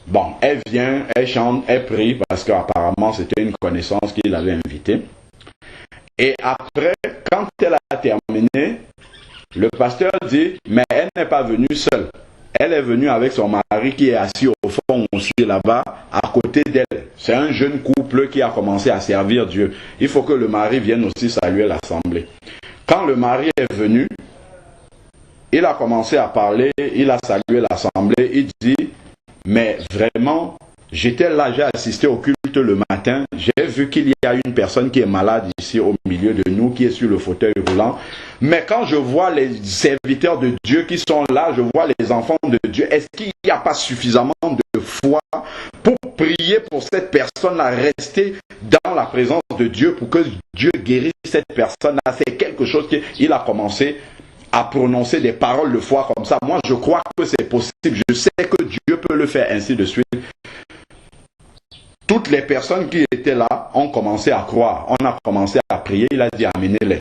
Speaker 1: Bon, elle vient, elle chante, elle prie parce qu'apparemment c'était une connaissance qu'il avait invitée. Et après, quand elle a terminé, le pasteur dit, mais elle n'est pas venue seule. Elle est venue avec son mari qui est assis au fond aussi là-bas, à côté d'elle. C'est un jeune couple qui a commencé à servir Dieu. Il faut que le mari vienne aussi saluer l'assemblée. Quand le mari est venu, il a commencé à parler, il a salué l'assemblée, il dit, mais vraiment, j'étais là, j'ai assisté au culte le matin, j'ai vu qu'il y a une personne qui est malade ici au milieu de nous, qui est sur le fauteuil roulant. Mais quand je vois les serviteurs de Dieu qui sont là, je vois les enfants de Dieu, est-ce qu'il n'y a pas suffisamment de foi pour prier pour cette personne-là, rester dans la présence de Dieu pour que Dieu guérisse cette personne-là? C'est quelque chose qu'il a commencé à prononcer des paroles de foi comme ça. Moi, je crois que c'est possible. Je sais que Dieu peut le faire, ainsi de suite. Toutes les personnes qui étaient là ont commencé à croire. On a commencé à prier. Il a dit, amenez-les.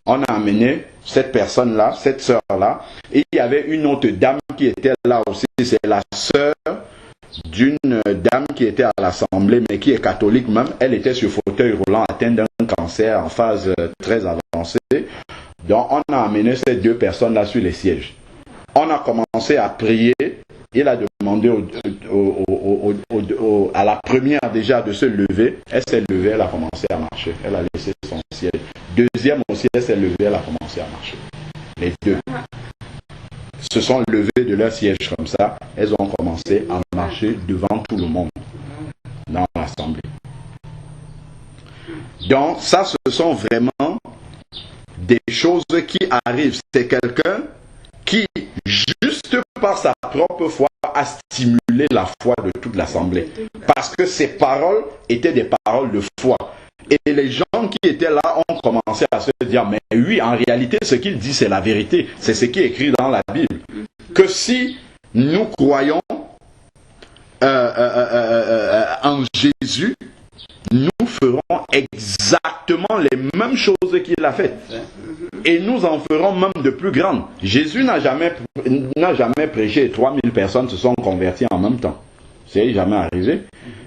Speaker 1: On a amené cette personne-là, cette sœur-là. Et il y avait une autre dame qui était là aussi. C'est la sœur d'une dame qui était à l'assemblée, mais qui est catholique même. Elle était sur fauteuil roulant, atteinte d'un cancer en phase très avancée. Donc on a amené ces deux personnes-là sur les sièges. On a commencé à prier. Il a demandé à la première déjà de se lever. Elle s'est levée, elle a commencé à marcher. Elle a laissé son siège. Deuxième aussi, elle s'est levée, elle a commencé à marcher. Les deux se sont levés de leur siège comme ça. Elles ont commencé à marcher devant tout le monde dans l'assemblée. Donc ça, ce sont vraiment des choses qui arrivent. C'est quelqu'un qui, juste par sa propre foi, a stimulé la foi de toute l'assemblée. Parce que ces paroles étaient des paroles de foi. Et les gens qui étaient là ont commencé à se dire, mais oui, en réalité, ce qu'il dit, c'est la vérité. C'est ce qui est écrit dans la Bible. Que si nous croyons en Jésus, nous ferons exactement les mêmes choses qu'il a faites. Et nous en ferons même de plus grandes. Jésus n'a jamais prêché et 3000 personnes se sont converties en même temps. C'est jamais arrivé.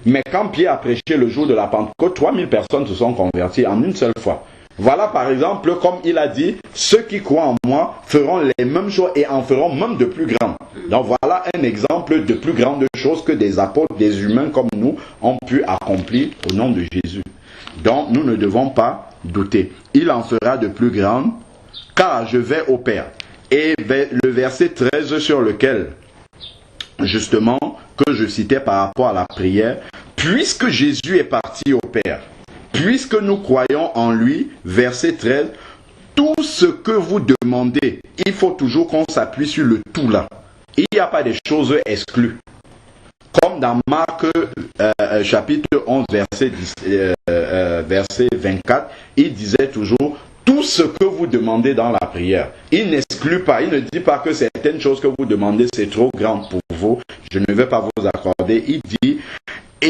Speaker 1: Mais quand Pierre a prêché le jour de la Pentecôte, 3000 personnes se sont converties en une seule fois. Voilà par exemple, comme il a dit, ceux qui croient en moi feront les mêmes choses et en feront même de plus grandes. Donc voilà un exemple de plus grandes choses que des apôtres, des humains comme nous, ont pu accomplir au nom de Jésus. Donc nous ne devons pas douter. Il en fera de plus grandes, car je vais au Père. Et le verset 13 sur lequel, justement, que je citais par rapport à la prière, puisque Jésus est parti au Père, puisque nous croyons en lui, verset 13, tout ce que vous demandez, il faut toujours qu'on s'appuie sur le tout là. Il n'y a pas des choses exclues. Comme dans Marc chapitre 11, verset 24, il disait toujours, tout ce que vous demandez dans la prière. Il n'exclut pas, il ne dit pas que certaines choses que vous demandez, c'est trop grand pour vous, je ne vais pas vous accorder. Il dit,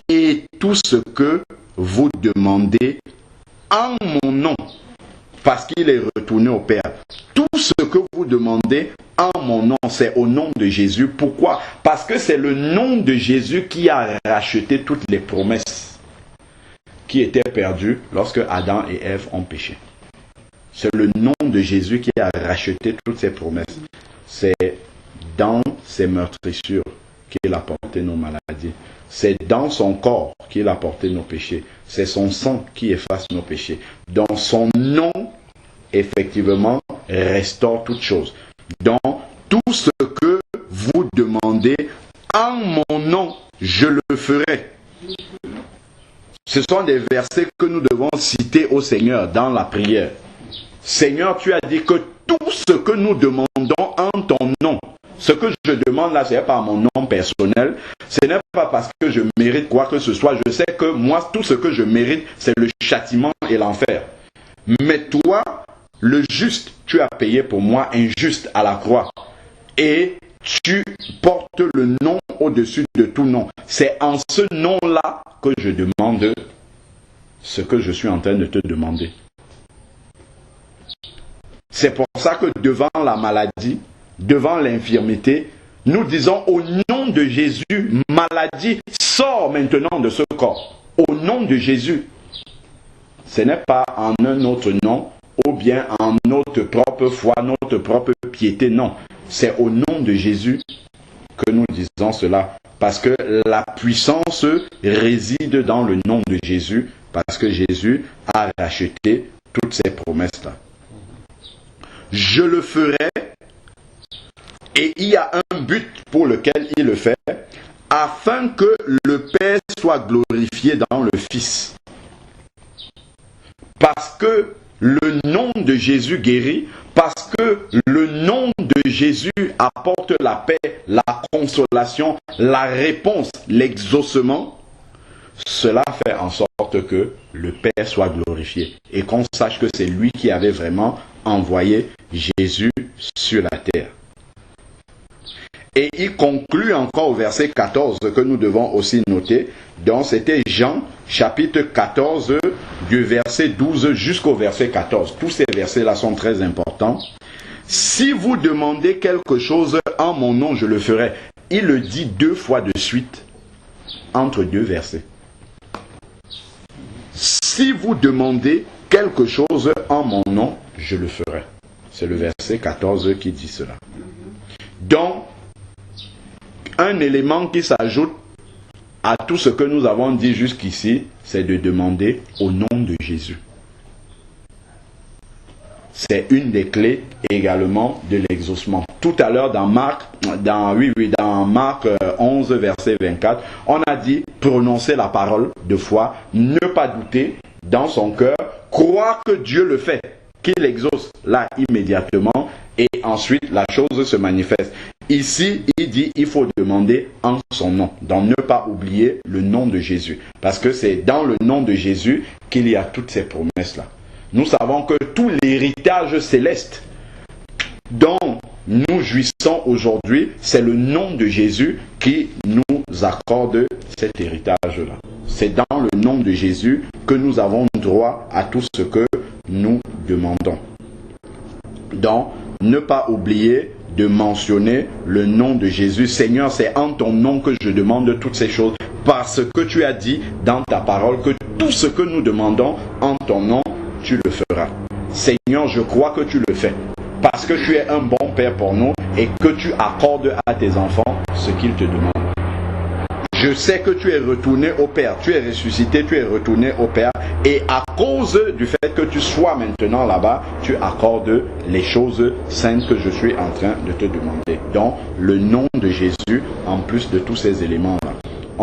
Speaker 1: et tout ce que vous demandez en mon nom, parce qu'il est retourné au Père. Tout ce que vous demandez en mon nom, c'est au nom de Jésus. Pourquoi? Parce que c'est le nom de Jésus qui a racheté toutes les promesses qui étaient perdues lorsque Adam et Ève ont péché. C'est le nom de Jésus qui a racheté toutes ces promesses. C'est dans ses meurtrissures qu'il a porté nos maladies. C'est dans son corps qu'il a porté nos péchés. C'est son sang qui efface nos péchés. Dans son nom, effectivement, restaure toutes choses. Donc, tout ce que vous demandez en mon nom, je le ferai. Ce sont des versets que nous devons citer au Seigneur dans la prière. Seigneur, tu as dit que tout ce que nous demandons en ton nom, ce que je demande là, ce n'est pas mon nom personnel, ce n'est pas parce que je mérite quoi que ce soit. Je sais que moi, tout ce que je mérite, c'est le châtiment et l'enfer. Mais toi, le juste, tu as payé pour moi injuste à la croix. Et tu portes le nom au-dessus de tout nom. C'est en ce nom-là que je demande ce que je suis en train de te demander. C'est pour ça que devant la maladie, devant l'infirmité, nous disons au nom de Jésus, maladie, sors maintenant de ce corps. Au nom de Jésus. Ce n'est pas en un autre nom, ou bien en notre propre foi, notre propre piété, non. C'est au nom de Jésus que nous disons cela. Parce que la puissance réside dans le nom de Jésus, parce que Jésus a racheté toutes ces promesses-là. Je le ferai, et il y a un but pour lequel il le fait, afin que le Père soit glorifié dans le Fils. Parce que le nom de Jésus guérit, parce que le nom de Jésus apporte la paix, la consolation, la réponse, l'exaucement. Cela fait en sorte que le Père soit glorifié et qu'on sache que c'est lui qui avait vraiment envoyé Jésus sur la terre. Et il conclut encore au verset 14 que nous devons aussi noter. Donc c'était Jean chapitre 14 du verset 12 jusqu'au verset 14. Tous ces versets-là sont très importants. Si vous demandez quelque chose en mon nom, je le ferai. Il le dit 2 fois de suite entre 2 versets. Si vous demandez quelque chose en mon nom, je le ferai. C'est le verset 14 qui dit cela. Donc, un élément qui s'ajoute à tout ce que nous avons dit jusqu'ici, c'est de demander au nom de Jésus. C'est une des clés également de l'exaucement. Tout à l'heure dans Marc 11, verset 24, on a dit prononcer la parole de foi, ne pas douter dans son cœur, croire que Dieu le fait, qu'il exauce là immédiatement, et ensuite la chose se manifeste. Ici, il dit il faut demander en son nom. Donc ne pas oublier le nom de Jésus. Parce que c'est dans le nom de Jésus qu'il y a toutes ces promesses-là. Nous savons que tout l'héritage céleste dont nous jouissons aujourd'hui, c'est le nom de Jésus qui nous accorde cet héritage-là. C'est dans le nom de Jésus que nous avons droit à tout ce que nous demandons. Donc, ne pas oublier de mentionner le nom de Jésus. Seigneur, c'est en ton nom que je demande toutes ces choses, parce que tu as dit dans ta parole que tout ce que nous demandons en ton nom, tu le feras. Seigneur, je crois que tu le fais, parce que tu es un bon Père pour nous et que tu accordes à tes enfants ce qu'ils te demandent. Je sais que tu es retourné au Père, tu es ressuscité, tu es retourné au Père, et à cause du fait que tu sois maintenant là-bas, tu accordes les choses saintes que je suis en train de te demander. Donc, le nom de Jésus, en plus de tous ces éléments-là.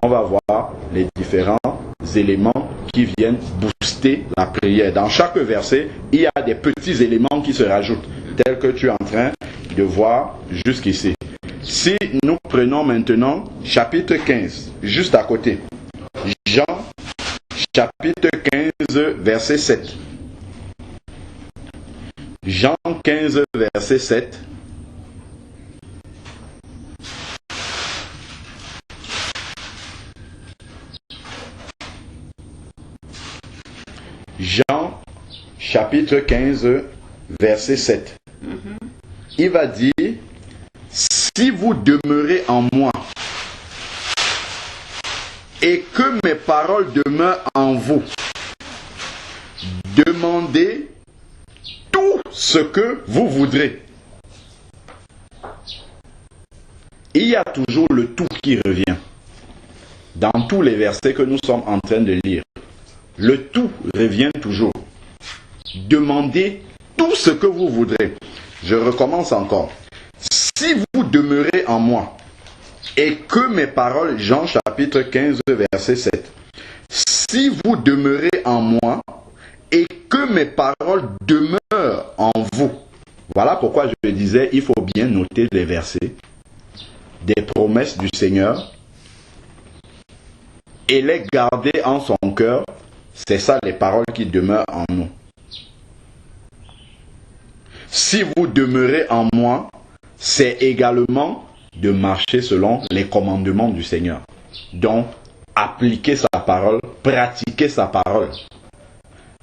Speaker 1: On va voir les différents éléments qui viennent booster la prière. Dans chaque verset, il y a des petits éléments qui se rajoutent, tels que tu es en train de voir jusqu'ici. Si nous prenons maintenant chapitre 15, juste à côté, Jean chapitre 15, verset 7. Jean 15, verset 7. Jean chapitre 15, verset 7. Il va dire: si vous demeurez en moi et que mes paroles demeurent en vous, demandez tout ce que vous voudrez. Il y a toujours le tout qui revient dans tous les versets que nous sommes en train de lire. Le tout revient toujours. Demandez tout ce que vous voudrez. Je recommence encore. Si vous demeurez en moi, et que mes paroles, Jean chapitre 15, verset 7. Si vous demeurez en moi, et que mes paroles demeurent en vous. Voilà pourquoi je disais, il faut bien noter les versets, des promesses du Seigneur, et les garder en son cœur. C'est ça les paroles qui demeurent en nous. Si vous demeurez en moi, c'est également de marcher selon les commandements du Seigneur. Donc, appliquer sa parole, pratiquer sa parole.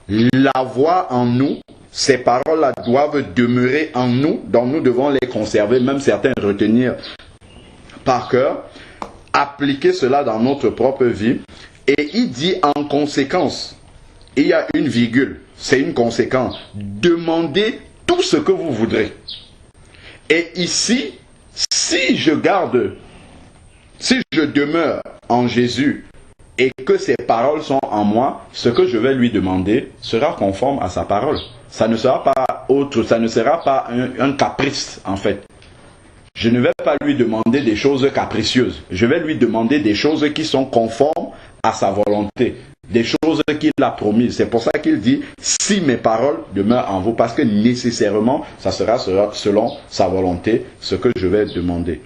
Speaker 1: La voix en nous, ces paroles-là doivent demeurer en nous, donc nous devons les conserver, même certains retenir par cœur, appliquer cela dans notre propre vie. Et il dit en conséquence, il y a une virgule, c'est une conséquence, demandez tout ce que vous voudrez. Et ici, si je demeure en Jésus et que ses paroles sont en moi, ce que je vais lui demander sera conforme à sa parole. Ça ne sera pas autre, ça ne sera pas un caprice en fait. Je ne vais pas lui demander des choses capricieuses. Je vais lui demander des choses qui sont conformes à sa volonté. Des choses qu'il a promises. C'est pour ça qu'il dit, si mes paroles demeurent en vous, parce que nécessairement, ça sera selon sa volonté, ce que je vais demander.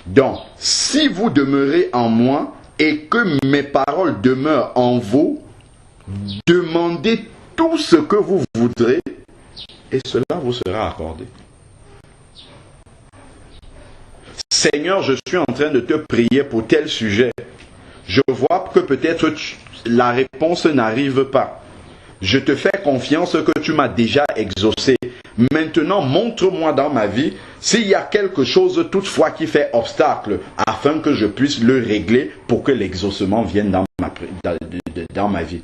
Speaker 1: Donc, si vous demeurez en moi, et que mes paroles demeurent en vous, demandez tout ce que vous voudrez, et cela vous sera accordé. Seigneur, je suis en train de te prier pour tel sujet. Je vois que peut-être la réponse n'arrive pas. Je te fais confiance que tu m'as déjà exaucé. Maintenant, montre-moi dans ma vie s'il y a quelque chose toutefois qui fait obstacle afin que je puisse le régler pour que l'exaucement vienne dans ma vie.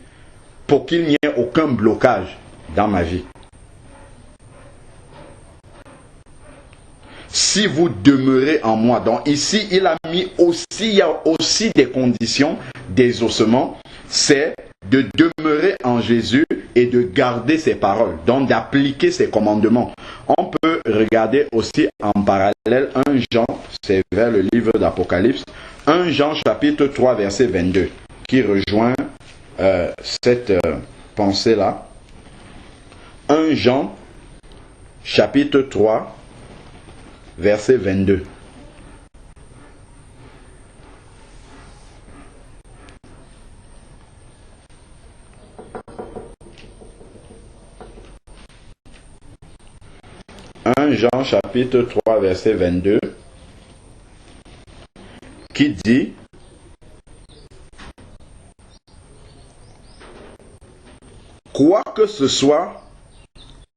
Speaker 1: Pour qu'il n'y ait aucun blocage dans ma vie. Si vous demeurez en moi. Donc ici, il y a aussi des conditions d'exaucement. C'est de demeurer en Jésus et de garder ses paroles. Donc d'appliquer ses commandements. On peut regarder aussi en parallèle 1 Jean, c'est vers le livre d'Apocalypse, 1 Jean chapitre 3 verset 22, qui rejoint cette pensée-là. 1 Jean chapitre 3 verset 22. Jean chapitre 3 verset 22 qui dit: quoi que ce soit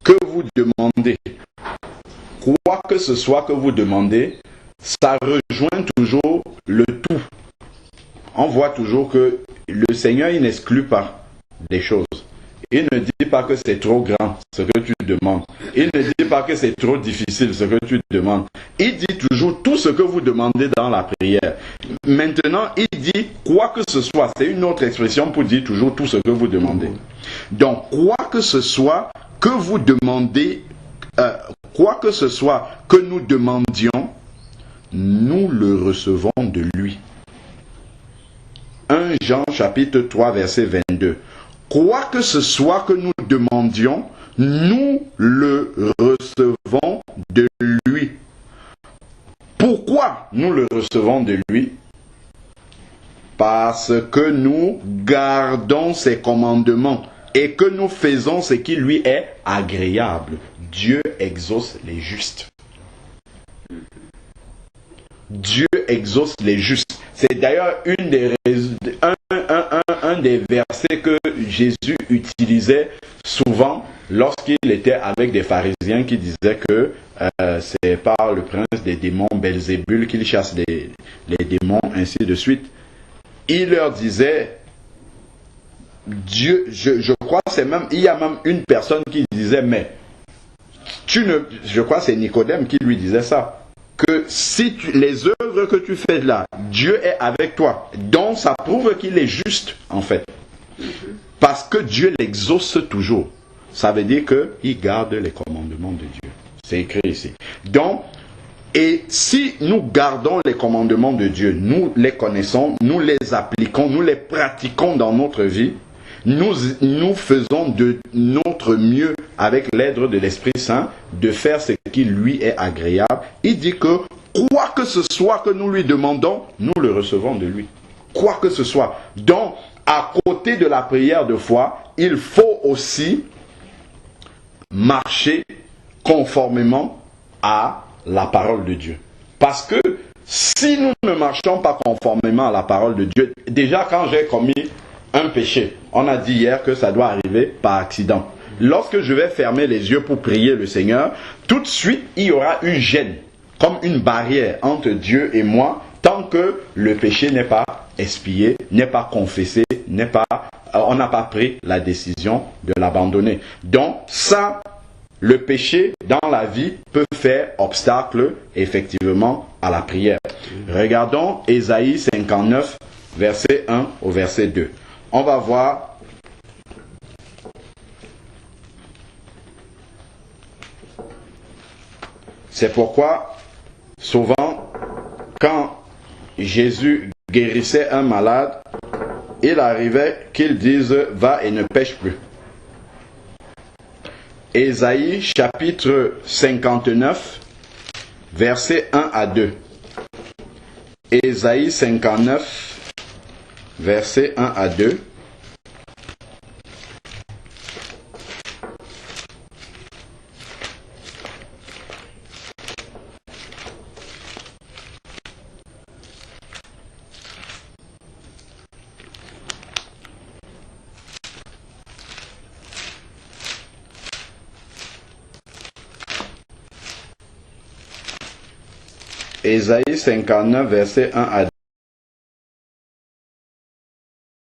Speaker 1: que vous demandez, quoi que ce soit que vous demandez, ça rejoint toujours le tout. On voit toujours que le Seigneur, il n'exclut pas des choses. Il ne dit pas que c'est trop grand ce que tu demandes. Il ne dit pas que c'est trop difficile ce que tu demandes. Il dit toujours tout ce que vous demandez dans la prière. Maintenant, il dit quoi que ce soit. C'est une autre expression pour dire toujours tout ce que vous demandez. Donc, quoi que ce soit que vous demandez, quoi que ce soit que nous demandions, nous le recevons de lui. 1 Jean chapitre 3 verset 22. Quoi que ce soit que nous demandions, nous le recevons de lui. Pourquoi nous le recevons de lui? Parce que nous gardons ses commandements et que nous faisons ce qui lui est agréable. Dieu exauce les justes. Dieu exauce les justes. C'est d'ailleurs un des versets que Jésus utilisait souvent lorsqu'il était avec des pharisiens qui disaient que c'est par le prince des démons Belzébul qu'il chasse les démons, ainsi de suite. Il leur disait, Dieu, je crois c'est même, il y a même une personne qui disait, mais je crois que c'est Nicodème qui lui disait ça, que si les œuvres que tu fais là, Dieu est avec toi. Donc ça prouve qu'il est juste en fait. Parce que Dieu l'exauce toujours. Ça veut dire qu'il garde les commandements de Dieu. C'est écrit ici. Donc, et si nous gardons les commandements de Dieu, nous les connaissons, nous les appliquons, nous les pratiquons dans notre vie, nous faisons de notre mieux avec l'aide de l'Esprit Saint de faire ce qui lui est agréable. Il dit que quoi que ce soit que nous lui demandons, nous le recevons de lui. Quoi que ce soit. Donc, à côté de la prière de foi, il faut aussi marcher conformément à la parole de Dieu. Parce que si nous ne marchons pas conformément à la parole de Dieu, déjà quand j'ai commis un péché, on a dit hier que ça doit arriver par accident. Lorsque je vais fermer les yeux pour prier le Seigneur, tout de suite il y aura une gêne, comme une barrière entre Dieu et moi, tant que le péché n'est pas expié, n'est pas confessé, on n'a pas pris la décision de l'abandonner. Donc ça, le péché dans la vie peut faire obstacle effectivement à la prière. Regardons Ésaïe 59, verset 1 au verset 2. On va voir c'est pourquoi souvent quand Jésus guérissait un malade, il arrivait qu'il dise « va et ne pêche plus ». Ésaïe chapitre 59, versets 1 à 2. Ésaïe 59, versets 1 à 2. Ésaïe 59, versets 1 à